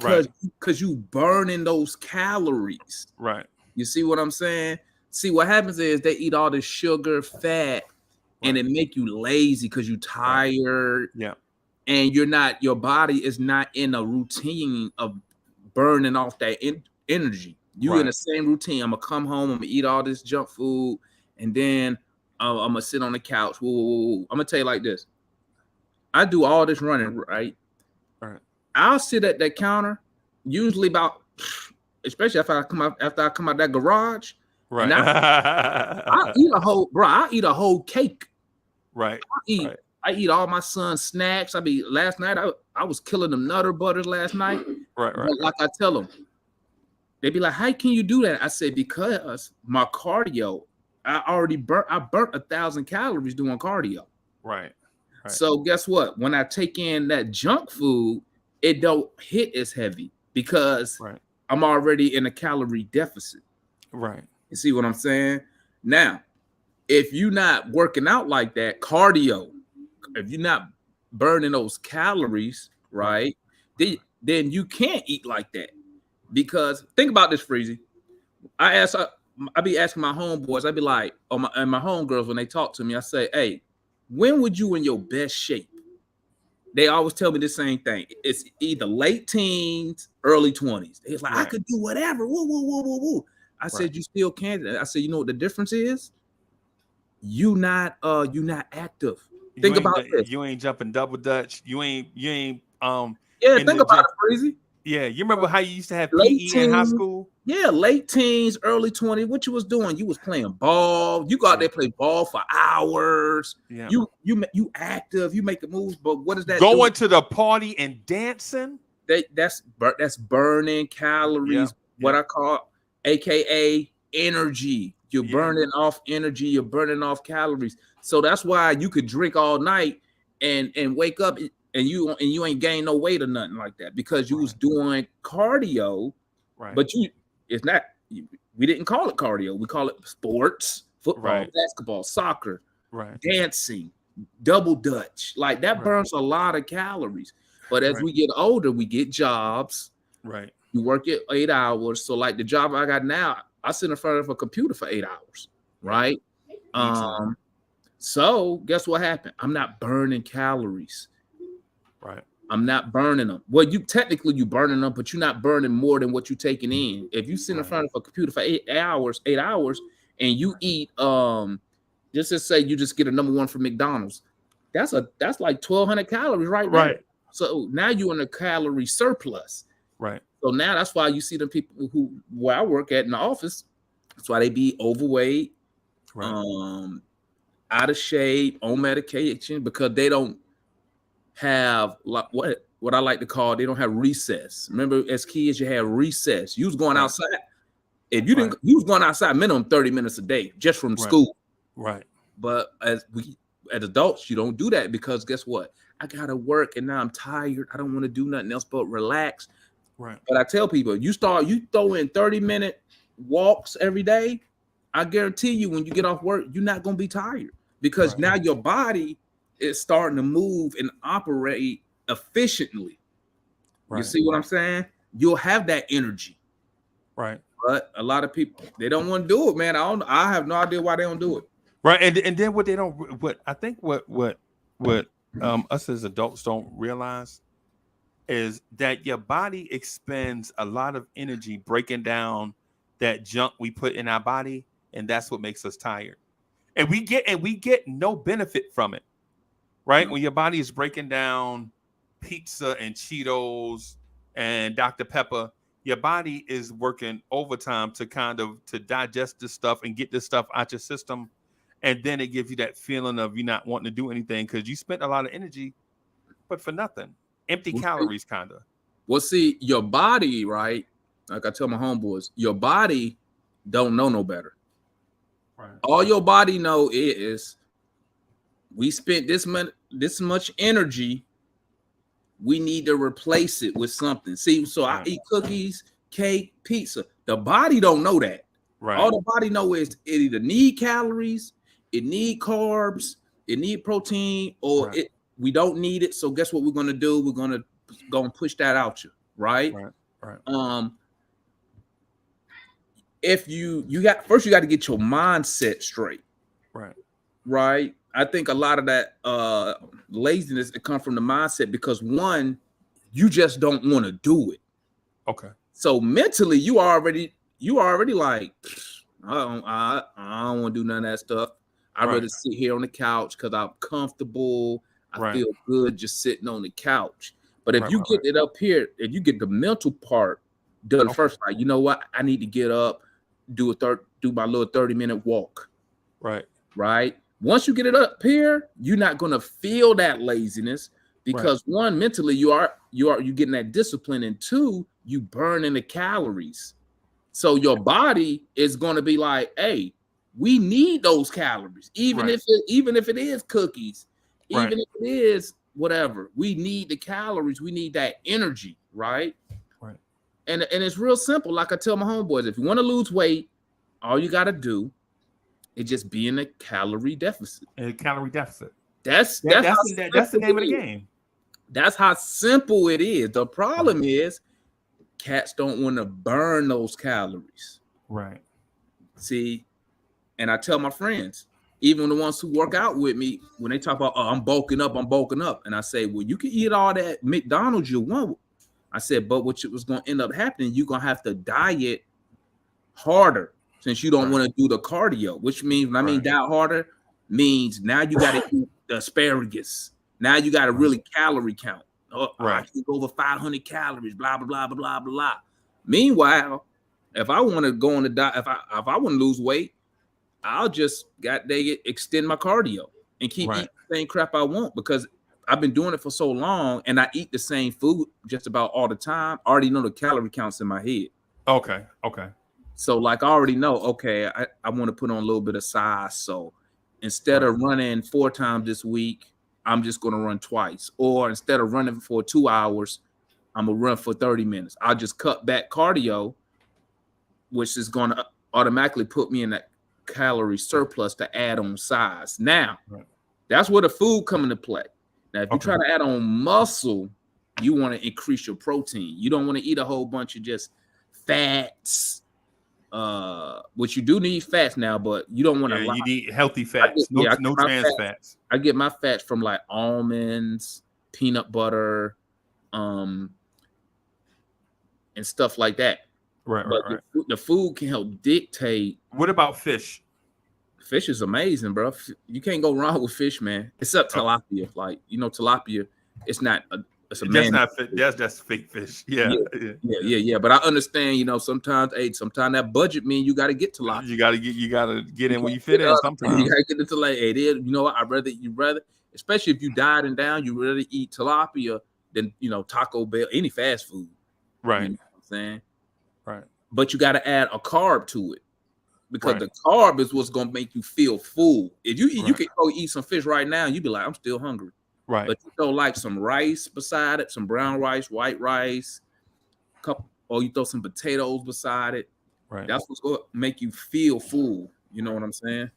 Right. because you burning those calories. Right. You see what I'm saying? See, what happens is they eat all this sugar, fat, and Right. it make you lazy because you Right. tired Yeah. and you're not. Your body is not in a routine of burning off that energy. You in the Right. same routine. I'm gonna come home. I'm gonna eat all this junk food, and then I'm gonna sit on the couch. Whoa, whoa, whoa. I'm gonna tell you like this. I do all this running, right? Right. I'll sit at that counter, usually about, especially after I come out that garage, and Right. I eat a whole, bro. I eat a whole cake. Right. I eat, Right. I eat all my son's snacks. Last night I was killing them Nutter Butters last night. Right. But like I tell them, they be like, "How can you do that?" I say, "Because my cardio, I burnt 1,000 calories doing cardio. Right. Right. So guess what? When I take in that junk food, it don't hit as heavy because Right. I'm already in a calorie deficit. Right. You see what I'm saying? Now, if you're not working out like that, cardio, if you're not burning those calories, right, then you can't eat like that. Because think about this, Freezy. I be asking my homeboys, I be like, and my homegirls when they talk to me, I say, hey, when would you in your best shape? They always tell me the same thing. It's either late teens, early 20s. It's like, I Right. could do whatever. Woo, woo, woo, woo, woo. I Right. said, you still can't. I said, you know what the difference is? You not active. Think about this. You ain't jumping double dutch. You ain't Yeah, in think the about gym. it, Crazy. Yeah, you remember how you used to have Late PE in high teens, school? yeah, late teens, early 20s. What you was doing? You was playing ball. You go out Yeah. there play ball for hours. Yeah. You active. You making moves. But what does that do? Going to the party and dancing. That's burning Yeah. calories. What Yeah. I call, AKA energy. You're Yeah. burning off energy. You're burning off calories. So that's why you could drink all night and wake up and you ain't gain no weight or nothing like that because you was doing cardio. Right. But it's not. We didn't call it cardio. We call it sports, football, Right. basketball, soccer, Right. dancing, double dutch. Like that Right. burns a lot of calories. But as Right. we get older, we get jobs. Right. You work it 8 hours. So like the job I got now, I sit in front of a computer for 8 hours, right? Me too. So guess what happened? I'm not burning calories. Right. I'm not burning them. Well, you technically you burning them, but you're not burning more than what you're taking in. If you sit in front of a computer for 8 hours, and you eat just to say you just get a number one from McDonald's, that's like 1,200 calories right there. Right. So now you're in a calorie surplus. Right. So now that's why you see the people where I work at in the office. That's why they be overweight, Right. out of shape, on medication because they don't have what I like to call they don't have recess. Remember, as kids, you had recess. You was going outside. If you didn't, you was going outside minimum 30 minutes a day just from school. Right. But as adults, you don't do that because guess what? I gotta work and now I'm tired. I don't want to do nothing else but relax. Right. But I tell people, you throw in 30-minute walks every day. I guarantee you, when you get off work, you're not gonna be tired because now your body is starting to move and operate efficiently. Right. You see what I'm saying? You'll have that energy. Right. But a lot of people, they don't want to do it, man. I have no idea why they don't do it. Right. And then what I think what us as adults don't realize is that your body expends a lot of energy breaking down that junk we put in our body, and that's what makes us tired. And we get no benefit from it, right? No. When your body is breaking down pizza and Cheetos and Dr. Pepper, your body is working overtime to to digest this stuff and get this stuff out your system. And then it gives you that feeling of you not wanting to do anything because you spent a lot of energy, but for nothing. Empty calories, kind of. Well, see, your body, right? Like I tell my homeboys, your body don't know no better. Right. All your body know is we spent this much energy. We need to replace it with something. See, so I eat cookies, cake, pizza. The body don't know that. Right. All the body know is it either need calories, it need carbs, it need protein, or we don't need it. So guess what we're gonna do? We're gonna go and push that out you, right? Right. If you got first, you got to get your mindset straight. Right. I think a lot of that laziness it comes from the mindset because one, you just don't want to do it. Okay. So mentally, you already like, I don't want to do none of that stuff. I'd rather sit here on the couch because I'm comfortable. I feel good just sitting on the couch. But if you get it up here, if you get the mental part done first, like, you know what, I need to get up, do my little 30-minute walk. Right. Once you get it up here, you're not going to feel that laziness because one, mentally you getting that discipline, and two, you burning the calories. So your body is going to be like, hey, we need those calories, even if it is cookies, even if it is whatever. We need the calories. We need that energy, right? And it's real simple. Like I tell my homeboys, if you want to lose weight, all you got to do is just be in a calorie deficit. A calorie deficit. That's the name of the game. That's how simple it is. The problem is cats don't want to burn those calories. Right. See, and I tell my friends, even the ones who work out with me, when they talk about, oh, I'm bulking up. And I say, well, you can eat all that McDonald's you want. I said, but what was going to end up happening, you're going to have to diet harder since you don't want to do the cardio, which means, when I mean diet harder, means now you got to eat the asparagus. Now you got to really calorie count. I can go over 500 calories, blah, blah, blah, blah, blah, blah. Meanwhile, if I want to go on the diet, if I want to lose weight, I'll just extend my cardio and keep eating the same crap I want because I've been doing it for so long and I eat the same food just about all the time. I already know the calorie counts in my head. Okay. So like I already know, okay, I want to put on a little bit of size. So instead of running 4 times this week, I'm just going to run twice. Or instead of running for 2 hours, I'm going to run for 30 minutes. I'll just cut back cardio, which is going to automatically put me in that calorie surplus to add on size. Now, that's where the food come into play. Now, if you try to add on muscle, you want to increase your protein. You don't want to eat a whole bunch of just fats, which you do need fats now, but you don't want to. You need healthy fats, no trans fats. I get my fats from like almonds, peanut butter, and stuff like that. Right. The food can help dictate. What about fish? Fish is amazing, bro. You can't go wrong with fish, man. Except tilapia. Like, tilapia, it's not it's a that's not that's fake fish. Yeah. But I understand, sometimes that budget mean you gotta get tilapia. You gotta get in where you fit in sometimes. You gotta get into like, hey, you know what? You rather, especially if you dieting down, you rather eat tilapia than Taco Bell, any fast food. Right. You know what I'm saying? Right. But you gotta add a carb to it. Because the carb is what's gonna make you feel full. If you can go eat some fish right now, you'd be like, I'm still hungry. Right. But you throw like some rice beside it, some brown rice, white rice, or you throw some potatoes beside it. Right. That's what's gonna make you feel full. You know what I'm saying?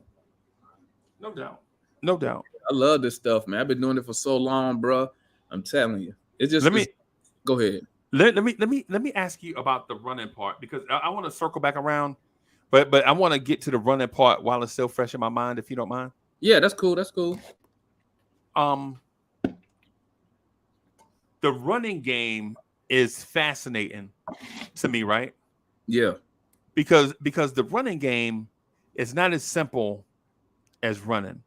No doubt. I love this stuff, man. I've been doing it for so long, bro. I'm telling you. It's just go ahead. Let me ask you about the running part because I want to circle back around. But I want to get to the running part while it's still fresh in my mind, if you don't mind. Yeah, that's cool. The running game is fascinating to me, right? Yeah. Because the running game is not as simple as running,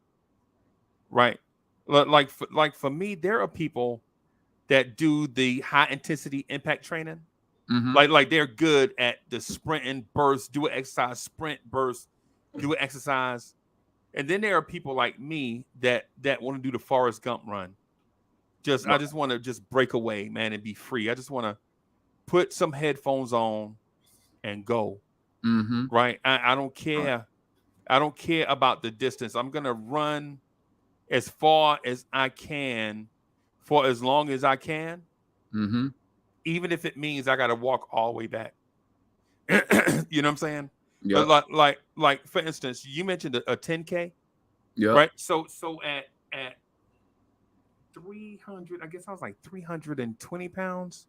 right? Like for me, there are people that do the high intensity impact training. Mm-hmm. Like they're good at the sprint and burst, do an exercise, sprint, burst, do an exercise. And then there are people like me that want to do the Forrest Gump run. I Right. just want to just break away, man, and be free. I just want to put some headphones on and go. Mm-hmm. Right. I don't Right. care. I don't care about the distance. I'm gonna run as far as I can for as long as I can, Mm-hmm. even if it means I gotta walk all the way back. You know what I'm saying? Yep. Like for instance, you mentioned a 10K, Yep. right? So at 300, I guess I was like 320 pounds.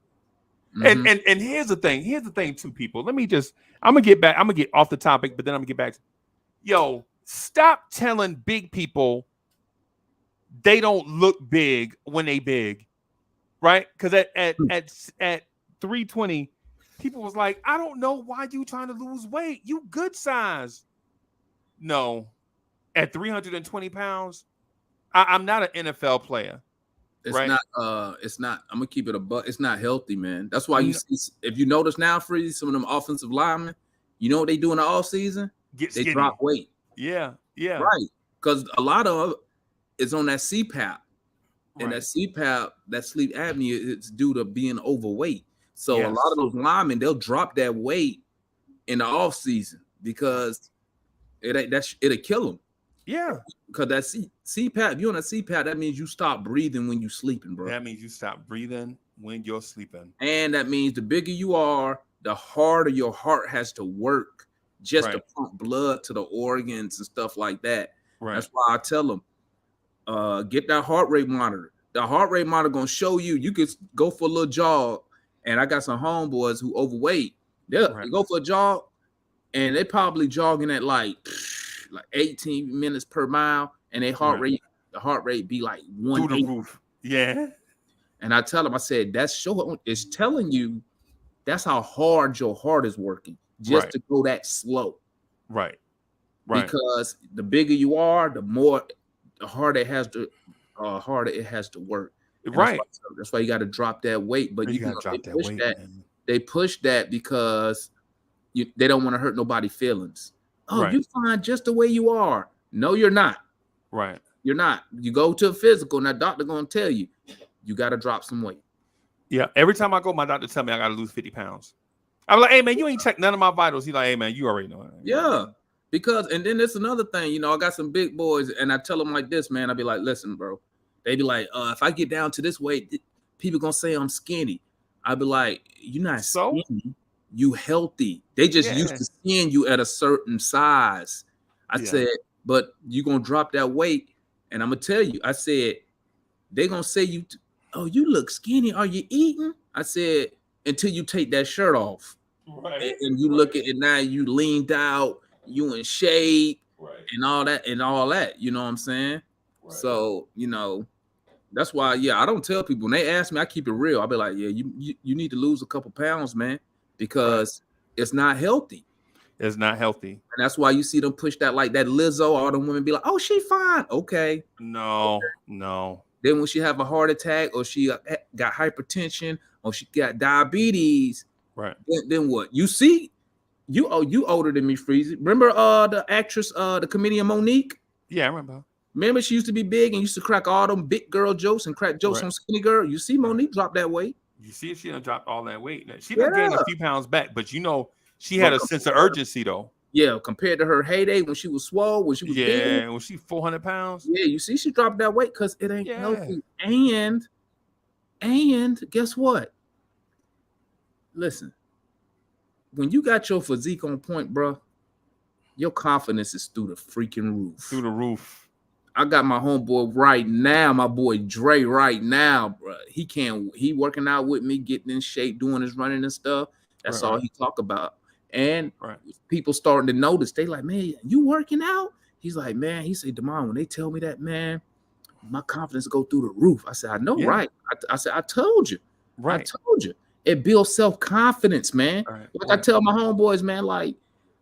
And Mm-hmm. and and here's the thing. Here's the thing, too, people. Let me just. I'm gonna get back. I'm gonna get off the topic, but then I'm gonna get back. Yo, stop telling big people they don't look big when they big, right? Because at 320, people was like, I don't know why you trying to lose weight. You good size. No, at 320 pounds, I'm not an NFL player, It's right? not it's not, I'm gonna keep it a buck. It's not healthy, man. That's why you N- see, if you notice now, Freeze, some of them offensive linemen, you know what they do in the off season? Get They drop skinny. weight. Yeah, yeah, Right. Because a lot of it is on that CPAP. And that right. CPAP, that sleep apnea, it's due to being overweight. So a lot of Yes, those linemen, they'll drop that weight in the off season right. because it'll kill them. Yeah. Because that CPAP, if you're on a CPAP, that means you stop breathing when you're sleeping, bro. That means you stop breathing when you're sleeping. And that means the bigger you are, the harder your heart has to work just to Right, pump blood to the organs and stuff like that. right, That's why I tell them, get that heart rate monitor. The heart rate monitor gonna show you. You could go for a little jog, and I got some homeboys who overweight. They'll right, go for a jog, and they probably jogging at like 18 minutes per mile, and right. the heart rate be like Through the 180. roof. Yeah. And I tell them, I said, that's showing, it's telling you that's how hard your heart is working just Right, to go that slow. right, right, Because the bigger you are, the harder it has to work. And right. that's why you got to drop that weight. But You gotta drop that weight, man. they push that because they don't want to hurt nobody's feelings. Oh, Right, you fine just the way you are. No, you're not. right. You're not. You go to a physical, and that doctor gonna tell you you got to drop some weight. Yeah. Every time I go, my doctor tell me I gotta lose 50 pounds. I'm like, hey man, you ain't checked none of my vitals. He's like, hey man, you already know it. Yeah. Because, and then there's another thing, I got some big boys, and I tell them like this, man. I be like, listen, bro. They be like, if I get down to this weight, people gonna say I'm skinny. I be like, you're not So skinny, you healthy. They just used yeah, to seeing you at a certain size. I yeah, said, but you gonna drop that weight, and I'm gonna tell you. I said, they gonna say oh, you look skinny. Are you eating? I said, until you take that shirt off. right, And you look at it now, you leaned out, you in shape, right, and all that, you know what I'm saying? right. So, that's why, I don't tell people when they ask me, I keep it real. I'll be like, yeah, you need to lose a couple pounds, man, Right. because it's not healthy. It's not healthy. And that's why you see them push that, like that Lizzo, all the women be like, oh, she fine. Okay. No, no. Then when she have a heart attack, or she got hypertension, or she got diabetes, Right. then what? You see, you older than me, Freezy. Remember the actress, the comedian Monique? Yeah, I remember. Remember she used to be big and used to crack all them big girl jokes and crack jokes Right. on skinny girl. You see Right. Monique drop that weight. You see if she done dropped all that weight. She Yeah. done gained a few pounds back, but she had But a sense of urgency though. compared to her heyday when she was swole, when she was big. Yeah, when she 400 pounds. Yeah, you see she dropped that weight because it ain't Yeah. healthy. And guess what? Listen, when you got your physique on point, bro, your confidence is through the freaking roof. Through the roof. I got my homeboy right now, my boy Dre right now, bro. He working out with me, getting in shape, doing his running and stuff. That's all he talk about. And people starting to notice. They like, man, you working out? He's like, man, he said, Damon, when they tell me that, man, my confidence go through the roof. I said, I know, right? I said, I told you. Right. I told you. It builds self-confidence, man. Right. Like I tell my homeboys, man, like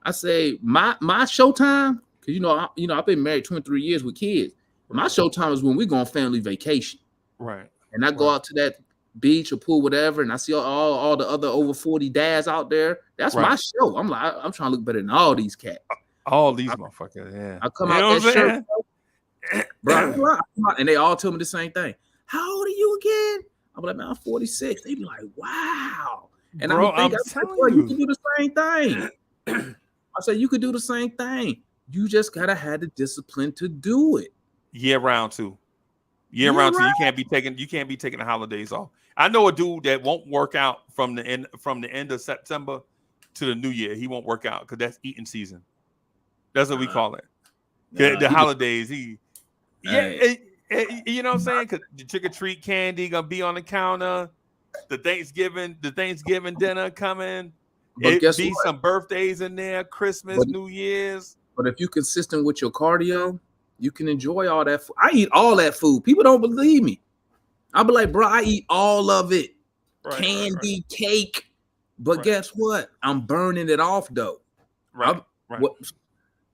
I say, my showtime because I've been married 23 years with kids. My Right. showtime is when we go on family vacation, Right. and I go out to that beach or pool, whatever, and I see all the other over 40 dads out there. That's my Right. show. I'm like, I'm trying to look better than all these cats. All these motherfuckers, yeah. I come You out know that what shirt, I'm bro. I saying? ain't lying. I come out, and they all tell me the same thing. How old are you again? I'm like, man, I'm 46. They be like, wow. And Bro, I I'm be thinking, telling bro, you you. can do the same thing. I say you could do the same thing. You just gotta have the discipline to do it. Year round too. Year Yeah, round too. right. You can't be taking the holidays off. I know a dude that won't work out from the end of September to the new year. He won't work out because that's eating season. That's what we call it. The holidays. You know what I'm saying? Because the trick or treat candy gonna be on the counter. The Thanksgiving dinner coming. But guess be what? some birthdays in there, Christmas, New Year's. But if you're consistent with your cardio, you can enjoy all that. I eat all that food. People don't believe me. I'll be like, bro, I eat all of it. Right, Candy, cake. But guess what? I'm burning it off though. Right. What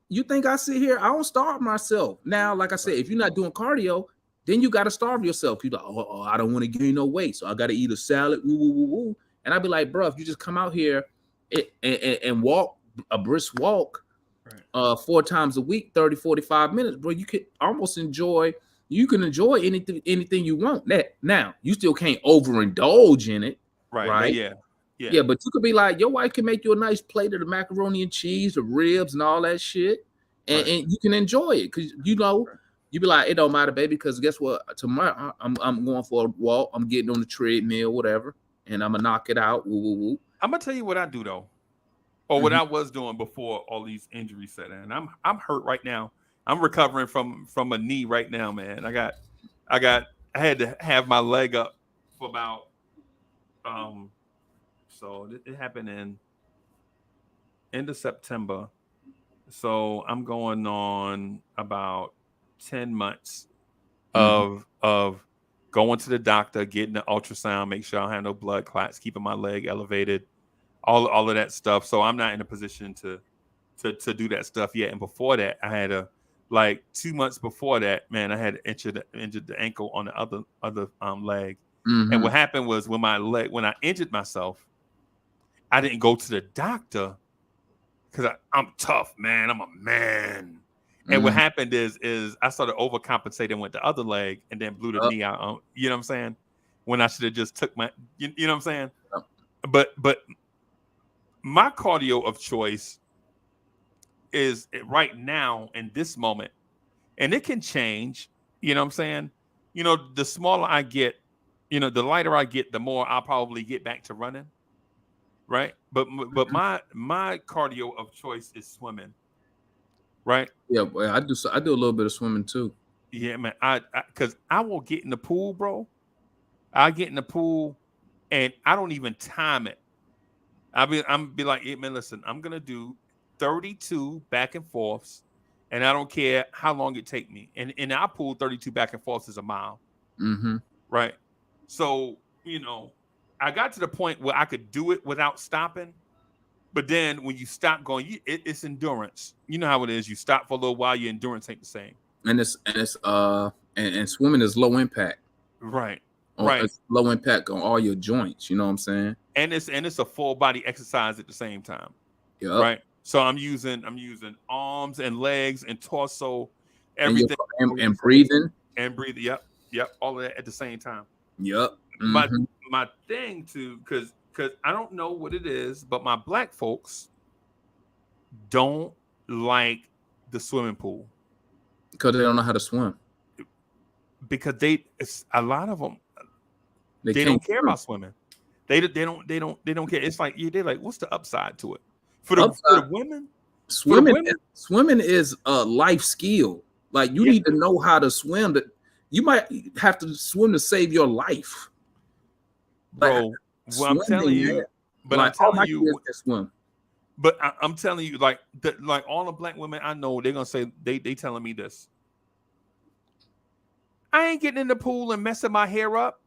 you think I sit here? I don't starve myself. Now, like I said, if you're not doing cardio, then you got to starve yourself. You're like, oh, I don't want to gain no weight, so I got to eat a salad. Woo, woo, woo, woo. And I'd be like, bro, if you just come out here and walk a brisk walk 4 times a week, 30, 45 minutes, bro, you could almost enjoy. You can enjoy anything you want. Now, you still can't overindulge in it, right? Yeah, but you could be like, your wife can make you a nice plate of the macaroni and cheese, the ribs, and all that shit, and you can enjoy it because you be like, it don't matter, baby, because guess what? Tomorrow I'm going for a walk. I'm getting on the treadmill, whatever, and I'm gonna knock it out. Woo, woo, woo. I'm gonna tell you what I do though, or what I was doing before all these injuries set in. I'm hurt right now. I'm recovering from a knee right now, man. I had to have my leg up for about so it happened in end of September. So I'm going on about 10 months of going to the doctor, getting the ultrasound, make sure I don't have no blood clots, keeping my leg elevated, all of that stuff. So I'm not in a position to do that stuff yet. And before that, I had 2 months before that, man, I had injured the ankle on the other leg. And what happened was when I injured myself, I didn't go to the doctor because I'm tough, man. I'm a man. And what happened is I started overcompensating with the other leg and then blew the knee out. You know what I'm saying? When I should have just took my, you know what I'm saying? But my cardio of choice is right now in this moment, and it can change. You know what I'm saying? The smaller I get, the lighter I get, the more I'll probably get back to running. Right. But my cardio of choice is swimming. Right. Yeah, boy, I do a little bit of swimming too. Yeah, man. Because I will get in the pool, bro. I get in the pool and I don't even time it. I'm be like, hey, man, listen, I'm gonna do 32 back and forths, and I don't care how long it take me. And in our pool, 32 back and forths is a mile. Right. So, I got to the point where I could do it without stopping. But then when you stop going, it's endurance. You know how it is. You stop for a little while, your endurance ain't the same. And swimming is low impact. Right. It's low impact on all your joints. You know what I'm saying? And it's a full body exercise at the same time. Yeah. Right. So I'm using arms and legs and torso, everything, and breathing. And breathing. Yep. All of that at the same time. Yep. My thing too, because I don't know what it is, but my black folks don't like the swimming pool because they don't know how to swim. Because a lot of them they don't care about swimming. They don't care. It's like they're like, what's the upside to it for the women? Swimming is a life skill. Like you need to know how to swim. That you might have to swim to save your life. Bro, well, I'm telling you, but I'm telling you, swim. But I'm telling you, like all the black women I know, they're gonna say they telling me this. I ain't getting in the pool and messing my hair up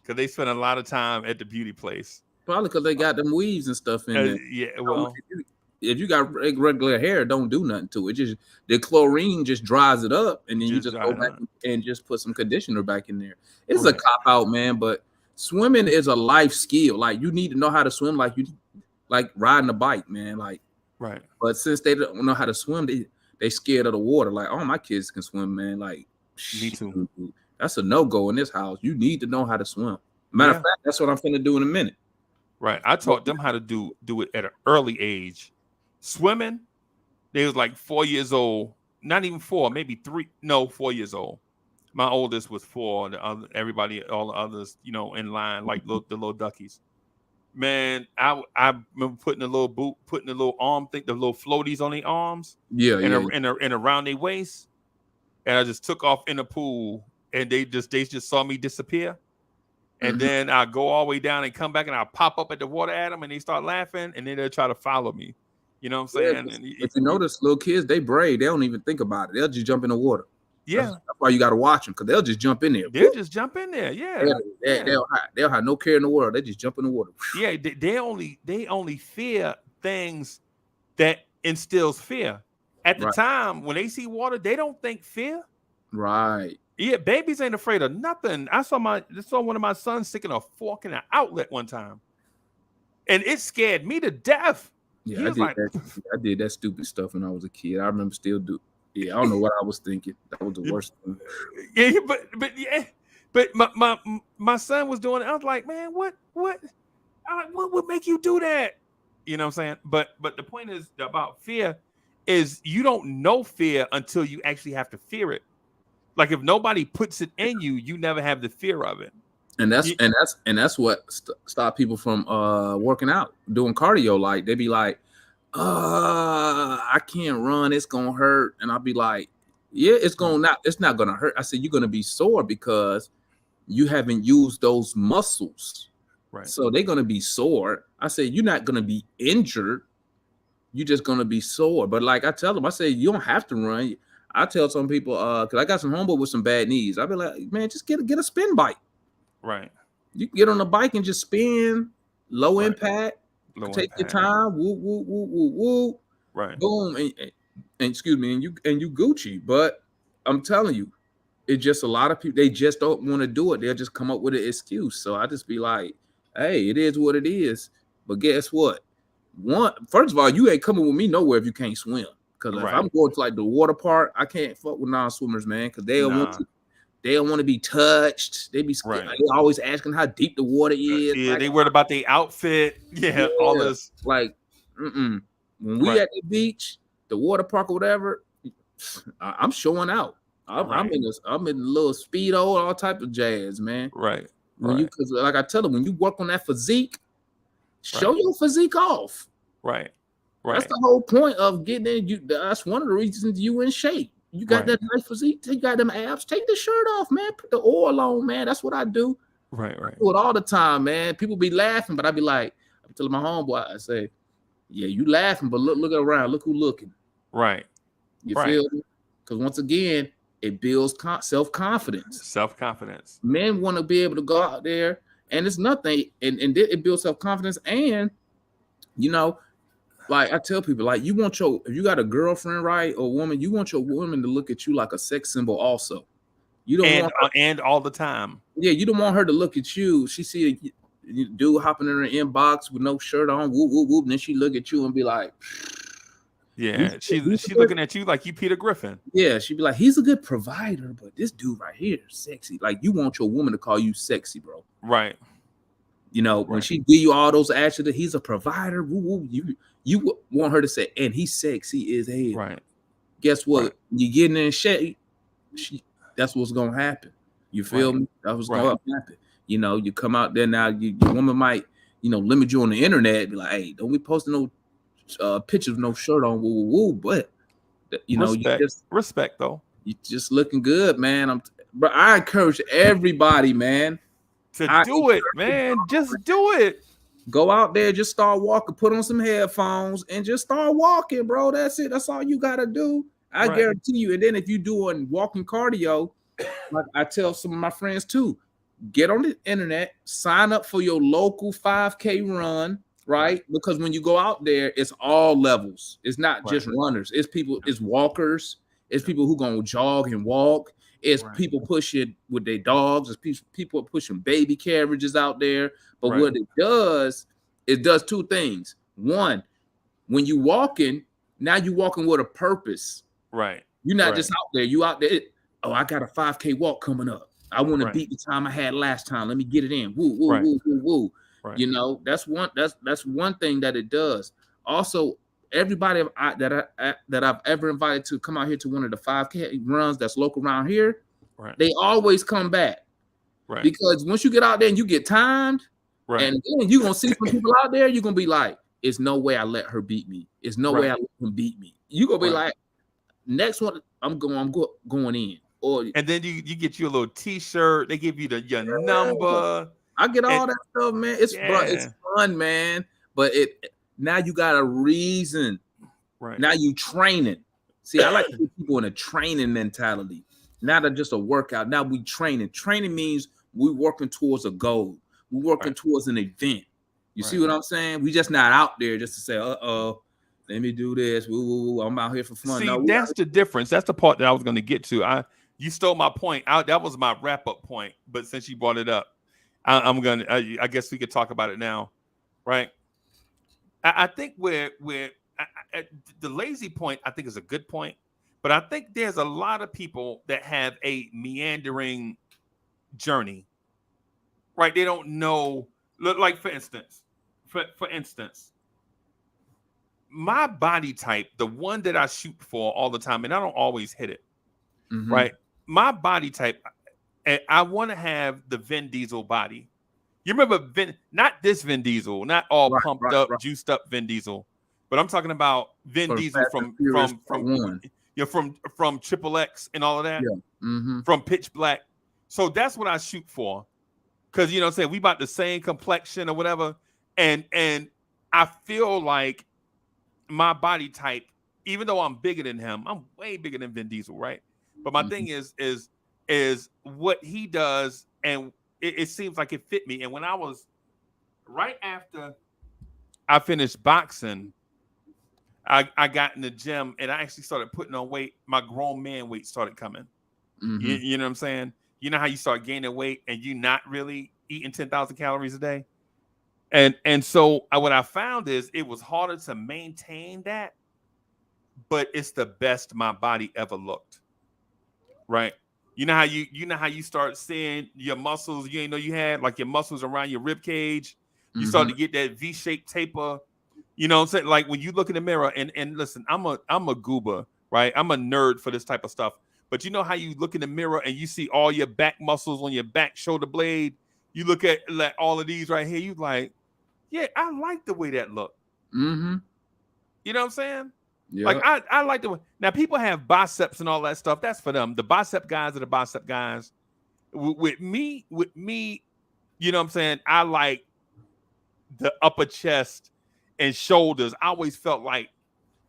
because they spend a lot of time at the beauty place. Probably because they got them weaves and stuff in there. Yeah, well, if you got regular hair, don't do nothing to it. Just the chlorine just dries it up, and then you Just just go dry it back up. and just put some conditioner back in there. It's a Right. cop out, man. But swimming is a life skill. Like you need to know how to swim, like riding a bike, man. Like, Right. but since they don't know how to swim, they scared of the water. Like, oh, my kids can swim, man. Like, Me too. shoot, that's a no go in this house. You need to know how to swim. Matter of Yeah. fact, that's what I'm finna do in a minute. Right. I taught them how to do it at an early age. Swimming, they was like 4 years old. Not even 4, maybe 3. No, 4 years old. My oldest was 4. The other, everybody, all the others, in line, like the little duckies. Man, I remember putting a little boot, putting the little arm thing, the little floaties on their arms, Yeah, and yeah. and around their waist, and I just took off in the pool, and they just saw me disappear. And Mhm. then I go all the way down and come back and I pop up at the water at them and they start laughing and then they'll try to follow me. You know what I'm Yeah, saying? And if you notice, little kids, they brave. They don't even think about it. They'll just jump in the water. That's yeah, why you got to watch them, because they'll just jump in there. they'll just jump in there. Yeah. Yeah. They'll have no care in the world. They just jump in the water. Yeah. They only fear things that instills fear. At the Right, time when they see water, they don't think fear. right. Yeah, babies ain't afraid of nothing. I saw one of my sons sticking a fork in an outlet one time, and it scared me to death. Yeah, He was like, I did that stupid stuff when I was a kid. I remember still do. Yeah, I don't know what I was thinking. That was the worst thing. yeah, but my son was doing it. I was like, man, what would make you do that? You know what I'm saying? But the point is about fear is you don't know fear until you actually have to fear it. Like if nobody puts it in you, you never have the fear of it. And You- that's what stop people from working out, doing cardio. Like they be like, I can't run, it's gonna hurt. And I'll be like, yeah, it's not gonna hurt. I said, you're gonna be sore because you haven't used those muscles. right, So they're gonna be sore. I said, you're not gonna be injured, you're just gonna be sore. But like I tell them, I say you don't have to run. I tell some people, because I got some homeboy with some bad knees. I be like, man, just get a spin bike. right, You can get on a bike and just spin, low right. impact. Low Take your impact. time, woo, woo, woo, woo, woo, Right, boom, and excuse me, and you Gucci. But I'm telling you, it's just a lot of people, they just don't want to do it. They'll just come up with an excuse. So I just be like, hey, it is what it is. But guess what? First of all, you ain't coming with me nowhere if you can't swim. Because if right. I'm going to like the water park, I can't fuck with non-swimmers, man. Because they don't want Nah, to. They don't want to be touched. They be scared. right. They always asking how deep the water is. Yeah, Like, they worried about the outfit. Yeah, all yeah, this. like, when we Right, at the beach, the water park or whatever, I'm showing out. I'm right, I'm in a little speedo, all type of jazz, man. right, When you, right, because like I tell them, when you work on that physique, show right, your physique off. right, That's right, the whole point of getting in. That's one of the reasons you in shape. You got right, that nice physique. You got them abs. Take the shirt off, man. Put the oil on, man. That's what I do. right, right, Do it all the time, man. People be laughing, but I be like, I'm telling my homeboy, I say, yeah, you laughing, but look around. Look who looking. right, You right. feel me? Because once again, it builds self-confidence. Self-confidence. Men want to be able to go out there, and it's nothing, and it builds self-confidence. And you know, like I tell people, like if you got a girlfriend, right, or woman, you want your woman to look at you like a sex symbol also. You don't want her, And all the time. yeah, you don't want her to look at you. She see a dude hopping in her inbox with no shirt on, whoop, whoop, whoop, and then she look at you and be like, Yeah, she's he's a looking at you like you Peter Griffin. yeah, she'd be like, he's a good provider, but this dude right here is sexy. Like, you want your woman to call you sexy, bro. Right, You know, when right, she give you all those actions that he's a provider, woo, woo, you want her to say, and he's sexy as hell. right, Guess what? right, You getting in shape, that's what's gonna happen. You feel right, me? That's what's right, gonna happen. You know, you come out there now, your woman might, limit you on the internet, be like, hey, don't be posting no pictures with no shirt on, woo, woo, woo. But respect though. you just looking good, man. But I encourage everybody, man. To I do it, man. Just do it. Go out there, just start walking, put on some headphones, and just start walking, bro. That's it. That's all you gotta do. I Right, guarantee you. And then if you doing walking cardio, like I tell some of my friends too, get on the internet, sign up for your local 5K run, right? Because when you go out there, it's all levels. It's not just Right. runners. It's people. It's walkers. It's people who gonna jog and walk. It's Right. people pushing with their dogs. It's people pushing baby carriages out there. But Right. what it does two things. One, when you walking, now you walking with a purpose. Right. You're not Right. just out there. You out there. Oh, I got a 5K walk coming up. I want to Right. beat the time I had last time. Let me get it in. Woo, woo, Right. woo, woo, woo. Right. You know, that's one thing that it does. Also, everybody that I've ever invited to come out here to one of the 5K runs that's local around here, Right. they always come back. Right. Because once you get out there and you get timed, Right. and then you're gonna see some people out there, you're gonna be like, "It's no way I let her beat me. It's no way I let him beat me." You gonna be like, "Next one, I'm going in." Or and then you get you a little T-shirt. They give you your number. I get all that stuff, man. It's fun, man. But now you got a reason. Right. Now you training. See, I like to get people in a training mentality, not just a workout. Now we training. Training means we working towards a goal. We're working towards an event. You see what I'm saying? We just not out there just to say, let me do this. Woo, woo, woo. I'm out here for fun. See, that's the difference. That's the part that I was going to get to. You stole my point. That was my wrap-up point. But since you brought it up, I guess we could talk about it now, right? I think the lazy point, I think, is a good point. But I think there's a lot of people that have a meandering journey, right? They don't know. Like, for instance, my body type, the one that I shoot for all the time, and I don't always hit it, right? My body type, I want to have the Vin Diesel body. You remember not this Vin Diesel, not all pumped up, juiced up Vin Diesel, but I'm talking about Vin Diesel from Triple X and all of that, from Pitch Black. So that's what I shoot for, because you know what I'm saying, we about the same complexion or whatever, and I feel like my body type, even though I'm bigger than him, I'm way bigger than Vin Diesel, right? But my thing is what he does, and it seems like it fit me. And when I was right after I finished boxing, I got in the gym and I actually started putting on weight. My grown man weight started coming. You know what I'm saying? You know how you start gaining weight and you're not really eating 10,000 calories a day? And so what I found is it was harder to maintain that, but it's the best my body ever looked. Right? You know how you start seeing your muscles you didn't know you had, like your muscles around your rib cage. You start to get that V-shaped taper. You know what I'm saying? Like when you look in the mirror and listen, I'm a goober, right? I'm a nerd for this type of stuff. But you know how you look in the mirror and you see all your back muscles on your back shoulder blade? You look at like all of these right here, you like, yeah, I like the way that look. You know what I'm saying? Yep. Like I like the way. Now people have biceps and all that stuff. That's for them. The bicep guys are the bicep guys. With me, you know what I'm saying? I like the upper chest and shoulders. I always felt like,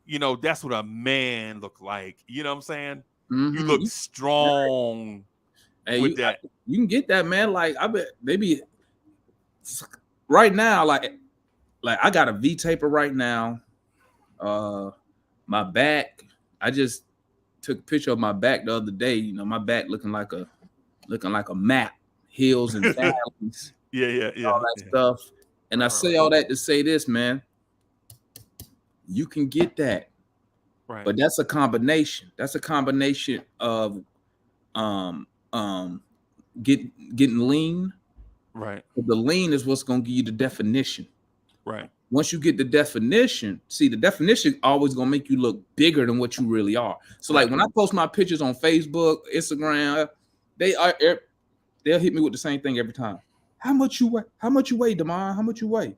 you know, that's what a man look like. You know what I'm saying? You look strong with that. You can get that, man. Like I bet maybe right now, like I got a V taper right now. My back, I just took a picture of my back the other day. You know, my back looking like a map, hills and valleys. All that stuff. And I say all that to say this, man. You can get that. Right. But that's a combination. That's a combination of getting lean. Right. But the lean is what's going to give you the definition. Right. Once you get the definition, see, the definition always going to make you look bigger than what you really are. So like when I post my pictures on Facebook, Instagram, they'll hit me with the same thing every time. How much you weigh? How much you weigh, Damon? How much you weigh?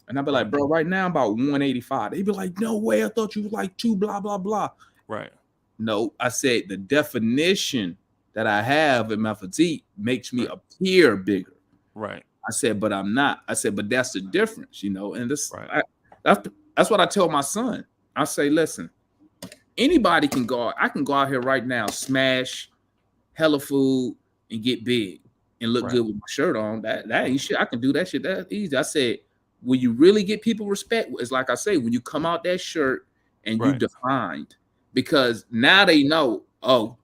And I'll be like, bro, right now I'm about 185. They be like, no way. I thought you was like 2, blah, blah, blah. Right. No, I said the definition that I have in my physique makes me appear bigger. Right. I said, but I'm not. I said, but that's the difference, you know. And this, that's what I tell my son. I say, listen, anybody can go. I can go out here right now, smash hella food, and get big and look good with my shirt on. That ain't shit. I can do that shit that easy. I said, When you really get people respect, it's like I say, when you come out that shirt and you Right. defined, because now they know, oh,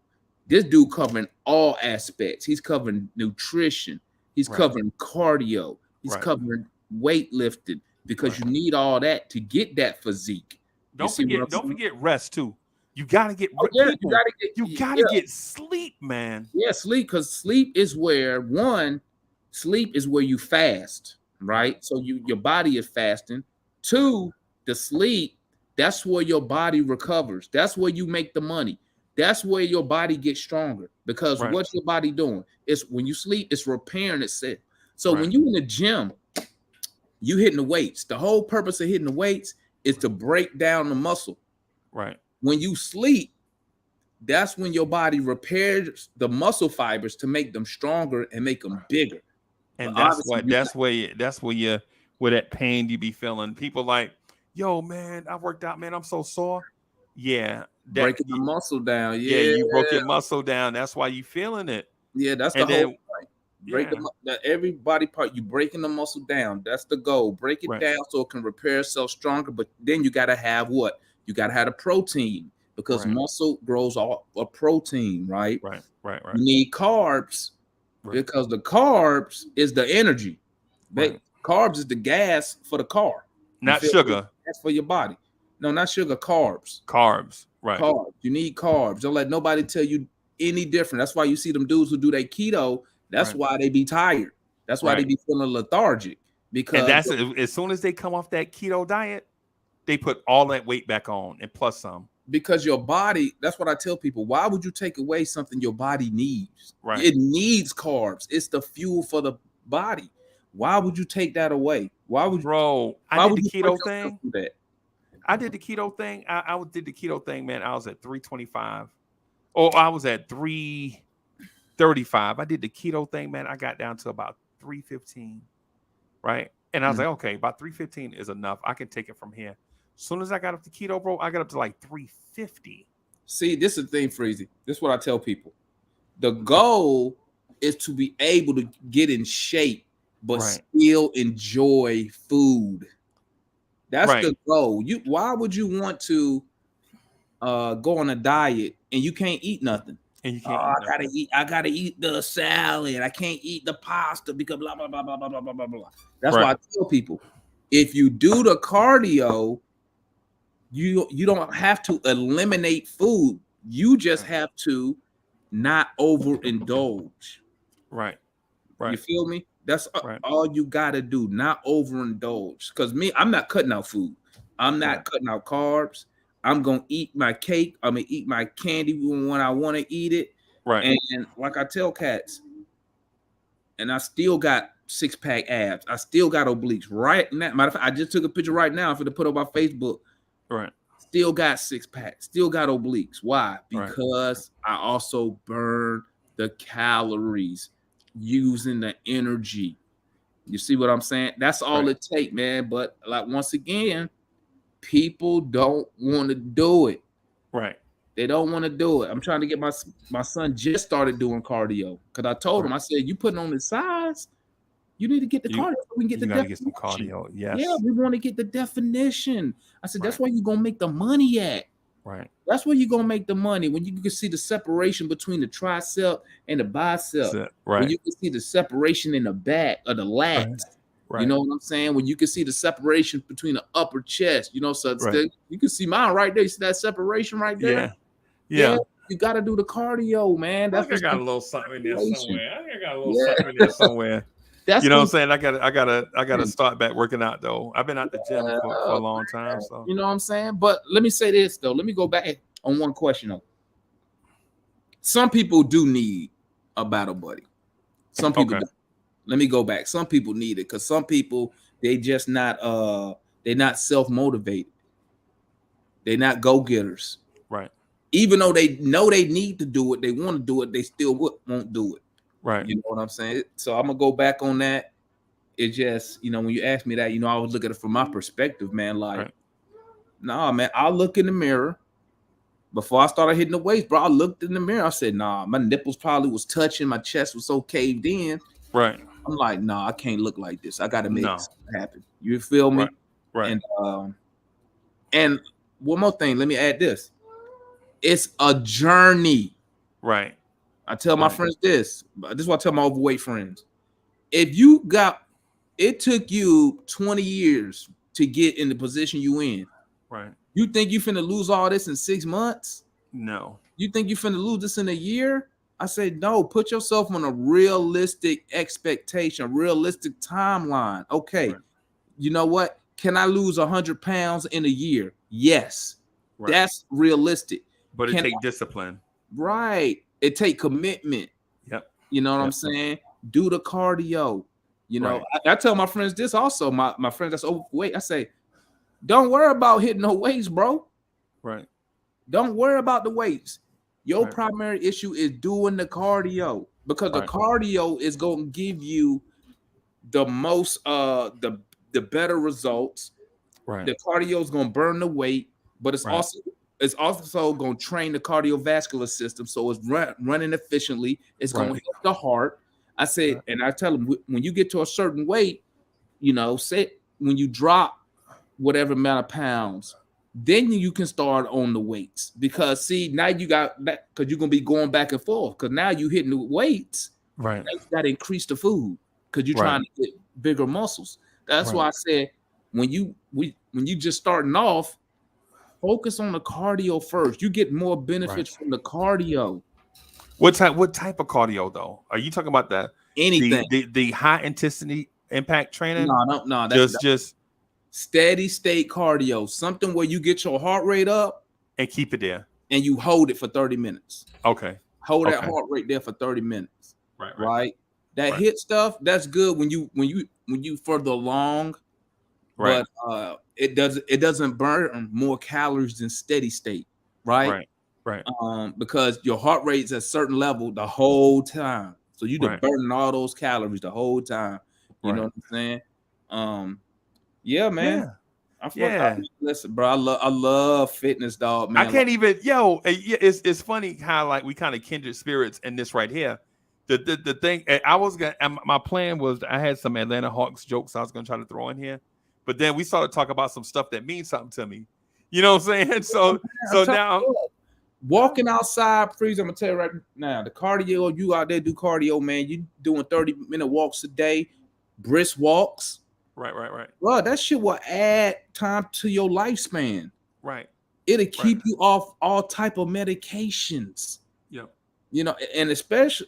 this dude covering all aspects. He's covering nutrition. He's Right. covering cardio. He's Right. covering weightlifting, because Right. you need all that to get that physique. You see what I'm Don't saying? forget rest too. You gotta get Oh yeah, you people. gotta You get, gotta yeah, get sleep, man. yeah, sleep, because sleep is where sleep is where you fast, Right. right? So your body is fasting. Two, the sleep, that's where your body recovers. That's where you make the money. That's where your body gets stronger. Because Right. what's your body doing? It's when you sleep, it's repairing itself. So Right. when you in the gym, you hitting the weights. The whole purpose of hitting the weights is to break down the muscle. Right. When you sleep, that's when your body repairs the muscle fibers to make them stronger and make them bigger. But And obviously, you got where that pain you be feeling. People like, yo, man, I worked out, man. I'm so sore. Yeah, breaking the muscle down. yeah, Yeah, you broke your muscle down. That's why you feeling it. yeah, that's the And whole then point. Break yeah, every body part. You breaking the muscle down. That's the goal. Break it right, down so it can repair itself stronger. But then you got to have what? You got to have the protein, because right, muscle grows off of protein, right? right, right, right, You need carbs, right, because the carbs is the energy. right. Carbs is the gas for the car. You Not feel me? sugar, That's for your body. No, not sugar. Carbs. carbs. Right, Carbs. You need carbs. Don't let nobody tell you any different. That's why you see them dudes who do their keto. That's right, why they be tired. That's why they right. be feeling lethargic, And because that's as soon as they come off that keto diet, they put all that weight back on and plus some. your body. That's what I tell people. Why would you take away something your body needs? Right, It needs carbs. It's the fuel for the body. Why would you take that away? bro. I Why did would the you put keto yourself thing. through that? I did the keto thing. I did the keto thing, man. I was at 325. Oh, I was at 335. I did the keto thing, man. I got down to about 315. Right. And I was Mm. like, okay, about 315 is enough. I can take it from here. As soon as I got up to keto, bro, I got up to like 350. See, this is the thing, Freezy. This is what I tell people. The goal is to be able to get in shape, but Right. still enjoy food. That's Right. the goal. Why would you want to go on a diet and you can't eat nothing? And you Oh, can't eat I gotta nothing. eat. I gotta eat the salad. I can't eat the pasta because blah blah blah blah blah blah blah blah blah. That's why Right. I tell people, if you do the cardio, you don't have to eliminate food. You just Right. have to not overindulge. Right. You Right. feel me? That's Right. all you gotta do. Not overindulge. Because me, I'm not cutting out food. I'm Right. not cutting out carbs. I'm gonna eat my cake. I'm gonna eat my candy when I want to eat it. Right. And like I tell cats, and I still got 6-pack abs. I still got obliques right now. Matter of fact, I just took a picture right now for to put up on Facebook. Right. Still got 6-pack. Still got obliques. Why? Right. Because I also burn the calories using the energy. You see what I'm saying? That's all Right. it take, man. But like once again, people don't want to do it. Right. They don't want to do it. I'm trying to get my son just started doing cardio because I told him, Right. I said, you putting on the size, you need to get the You cardio so we can get you the got to get some definition. cardio. Yeah, Yes. we want to get the definition. I said, that's Right. why you're gonna make the money at. Right. That's where you're gonna make the money, when you can see the separation between the tricep and the bicep. That's it. When Right. you can see the separation in the back of the Right. lats. You Right. know what I'm saying? When you can see the separation between the upper chest, so Right. you can see mine right there. You see that separation right there? Yeah. Yeah, Yeah. you got to do the cardio, man. I That's think I what's got the a little something in there population. somewhere. I think I got a little Yeah, something in there somewhere. that's You know what I'm what. saying? I gotta start back working out though. I've been out the gym for a long time. So You know what I'm saying? But let me say this though. Let me go back on one question though. Some people do need a battle buddy. Some people okay. don't. Let me go back. Some people need it because some people they just not they're not self-motivated. They're not go-getters. Right. Even though they know they need to do it, they want to do it, they still won't do it. Right. You know what I'm saying? So I'm gonna go back on that. It just, when you ask me that, I was looking at it from my perspective, man. Like, Right. nah, man, I look in the mirror before I started hitting the weights, bro. I looked in the mirror. I said, nah, my nipples probably was touching, my chest was so caved in. Right. I'm like, nah, I can't look like this. I got to make No. something happen. You feel Right. me? Right. And one more thing, let me add this. It's a journey. Right. I tell my Right. friends this. This is what I tell my overweight friends. If you got, it took you 20 years to get in the position you in. Right. You think you finna lose all this in 6 months? No. You think you finna lose this in a year? I said, no, put yourself on a realistic expectation, realistic timeline. Okay, Right. you know what? Can I lose 100 pounds in a year? Yes, Right. that's realistic. But it Can take discipline. right? It take commitment. Yep. You know what I'm Yep. saying? Do the cardio. You know, Right. I tell my friends this also. My friend that's overweight, I say, don't worry about hitting no weights, bro. Right. Don't worry about the weights. Your Right. primary issue is doing the cardio because the Right. cardio is going to give you the most the better results. Right. The cardio is going to burn the weight, but Right. it's also going to train the cardiovascular system, so it's running efficiently. It's going Right. to help the heart. I said, Right. and I tell them when you get to a certain weight, you know, say when you drop whatever amount of pounds, then you can start on the weights because see now you got that because you're gonna be going back and forth because now you hitting the weights. Right. Now you got to increase the food because you're Right. trying to get bigger muscles. That's Right. why I said when you just starting off, focus on the cardio first. You get more Right. benefits from the cardio. What type of cardio though? Are you talking about Anything? the high intensity impact training? No. Just Steady state cardio. Something where you get your heart rate up and keep it there. and you hold it for 30 minutes. Okay. Hold that Okay. heart rate there for 30 minutes. Right. Right? That Right. hit stuff, that's good when you further along, Right. but it doesn't burn more calories than steady state, right? Right. Right. Because your heart rate's at a certain level the whole time. So you're Right. burning all those calories the whole time. You know Right. what I'm saying? Yeah, man. Yeah. I Yeah. listen, bro. I love fitness, dog, I man. can't even it's funny how like we kind of kindred spirits in this right here. The thing I was gonna my plan was I had some Atlanta Hawks jokes I was gonna try to throw in here, but then we started talking about some stuff that means something to me. You know what I'm saying? So now Walking outside, freeze. I'm gonna tell you right now, the cardio, you out there do cardio, man. You doing 30-minute walks a day, brisk walks. right. Bro, that shit will add time to your lifespan. Right. It'll keep you off all type of medications. Yep. You know, and especially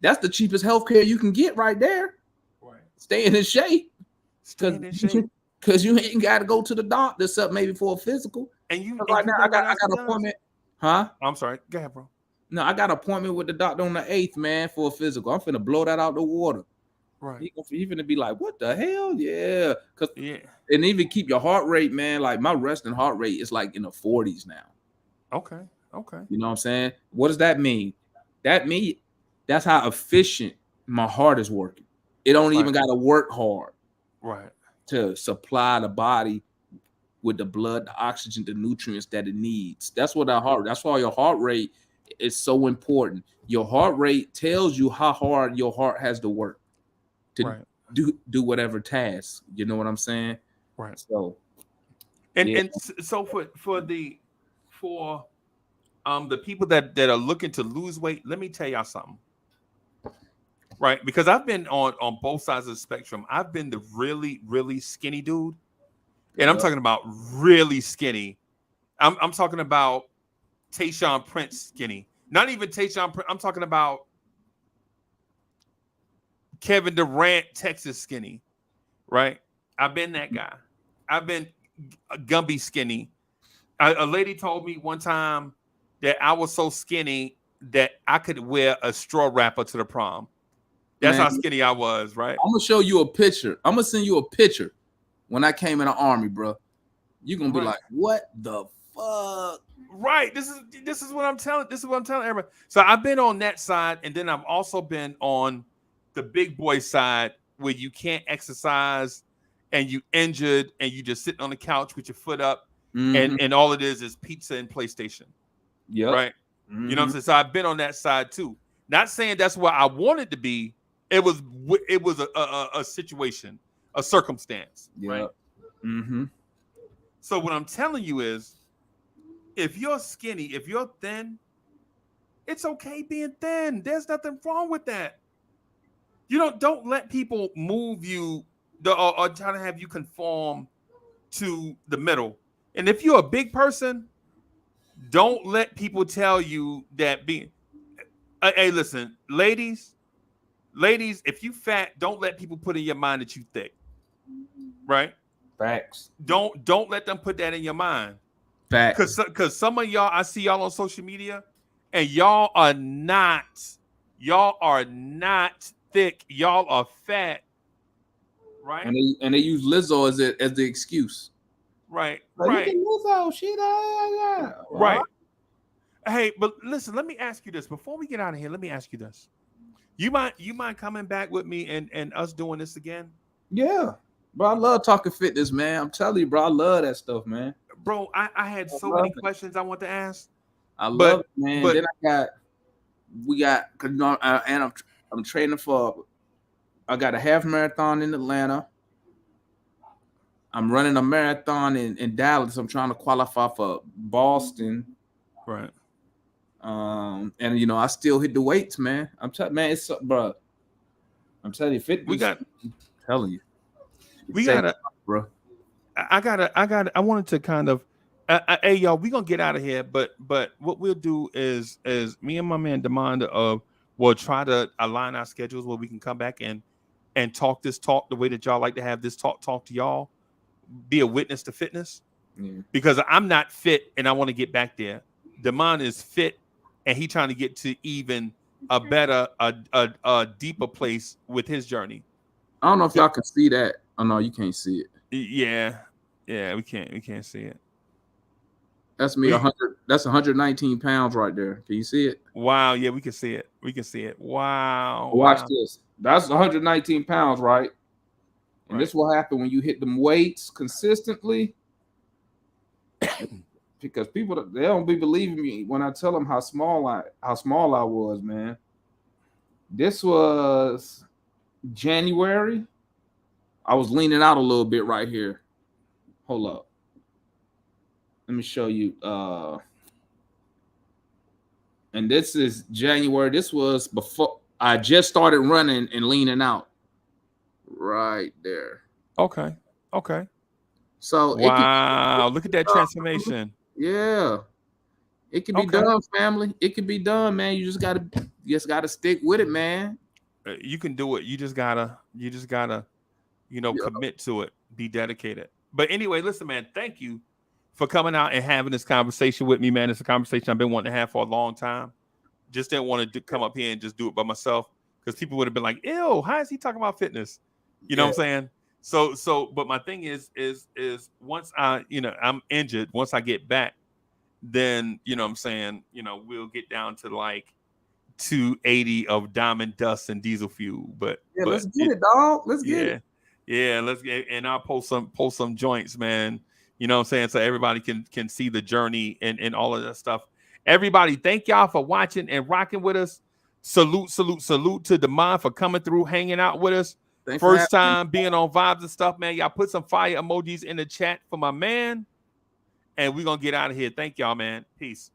that's the cheapest healthcare you can get right there. Right. Staying in shape. Staying in shape. Because you ain't got to go to the doctor except maybe for a physical. And you Right now, I got an an appointment. Huh? I'm sorry. Go ahead, bro. No, I got an appointment with the doctor on the 8th, man, for a physical. I'm finna blow that out the water. Right. He finna be like, what the hell? Yeah. Yeah. And even keep your heart rate, man. Like my resting heart rate is like in the 40s now. Okay. Okay. You know what I'm saying? What does that mean? That's how efficient my heart is working. It don't even got to work hard Right. to supply the body with the blood, the oxygen, the nutrients that it needs. That's why your heart rate is so important. Your heart rate tells you how hard your heart has to work to do whatever task. You know what I'm saying? Right. So and so for the people that are looking to lose weight, let me tell y'all something. Right? Because I've been on both sides of the spectrum. I've been the really, really skinny dude. And I'm talking about really skinny. I'm talking about Tayshaun Prince skinny. Not even Tayshaun Prince. I'm talking about Kevin Durant, Texas skinny. Right? I've been that guy. I've been Gumby skinny. A lady told me one time that I was so skinny that I could wear a straw wrapper to the prom. That's how skinny I was, right? I'm gonna show you a picture. I'm gonna send you a picture when I came in the army, bro. You're gonna be like, what the fuck? Right. This is what I'm telling. This is what I'm telling everybody. So I've been on that side, and then I've also been on the big boy side where you can't exercise and you injured and you just sitting on the couch with your foot up, and all it is pizza and PlayStation. Yeah. Right. You know what I'm saying? So I've been on that side too. Not saying that's where I wanted to be, It was a situation, a circumstance, Yeah. right? Mm-hmm. So what I'm telling you is, if you're skinny, if you're thin, it's okay being thin. There's nothing wrong with that. You don't let people move you or try to have you conform to the middle. And if you're a big person, don't let people tell you that being. Hey, listen, ladies, if you fat, don't let people put in your mind that you thick, right? Facts. Don't let them put that in your mind, Facts. cause some of y'all, I see y'all on social media, and y'all are not thick, y'all are fat, right? And they use Lizzo as the excuse. Right, Like, look right, at Lizzo, she yeah. right. Hey, but listen, let me ask you this before we get out of here. Let me ask you this: you mind coming back with me and us doing this again? Yeah. Bro, I love talking fitness, man. I'm telling you, bro, I love that stuff, man. Bro, I had I so many love it. questions I want to ask, I love but it, man. but Then we got, cause and I'm training for. I got a half marathon in Atlanta. I'm running a marathon in Dallas. I'm trying to qualify for Boston. right. And I still hit the weights, man. Man, bro. I'm telling you, We fitness. got I'm telling you, we say, gotta bro. I wanted to kind of hey y'all, we gonna get out of here, but what we'll do is me and my man Demand will try to align our schedules where we can come back and talk this talk the way that y'all like to have this talk to y'all, be a witness to fitness, Yeah. because I'm not fit and I want to get back there. Demand is fit and he trying to get to even a better a deeper place with his journey. I don't know if But y'all can see that. Oh no, you can't see it. yeah, we can't see it. That's me. We 100. That's 119 pounds right there. Can you see it? Wow, yeah, we can see it. We can see it. Wow, Watch wow. this. That's 119 pounds, right? And Right. this will happen when you hit them weights consistently. Because people, they don't be believing me when I tell them how small I was, man. This was January. I was leaning out a little bit right here. Hold up. Let me show you. And this is January. This was before I just started running and leaning out. Right there. Okay. Okay. So it can Wow. Look at that transformation. yeah. It can be Okay. done, family. It can be done, man. You just gotta stick with it, man. You can do it. You just gotta, Yeah. commit to it. Be dedicated. But anyway, listen, man, thank you for coming out and having this conversation with me, man. It's a conversation I've been wanting to have for a long time. Just didn't want to come up here and just do it by myself, because people would have been like, ew, how is he talking about fitness? You know what Yeah. I'm saying? But my thing is once I'm injured, once I get back, then, what I'm saying, we'll get down to like 280 of diamond dust and diesel fuel. But, Yeah, let's get it, it, dog. Let's get it. yeah, yeah, let's get, and I'll post some joints, man. You know what I'm saying? So everybody can see the journey and all of that stuff. Everybody, thank y'all for watching and rocking with us. Salute to Demond for coming through, hanging out with us. Thanks for having First me. time being on Vibes and stuff, man. Y'all put some fire emojis in the chat for my man. And we're gonna get out of here. Thank y'all, man. Peace.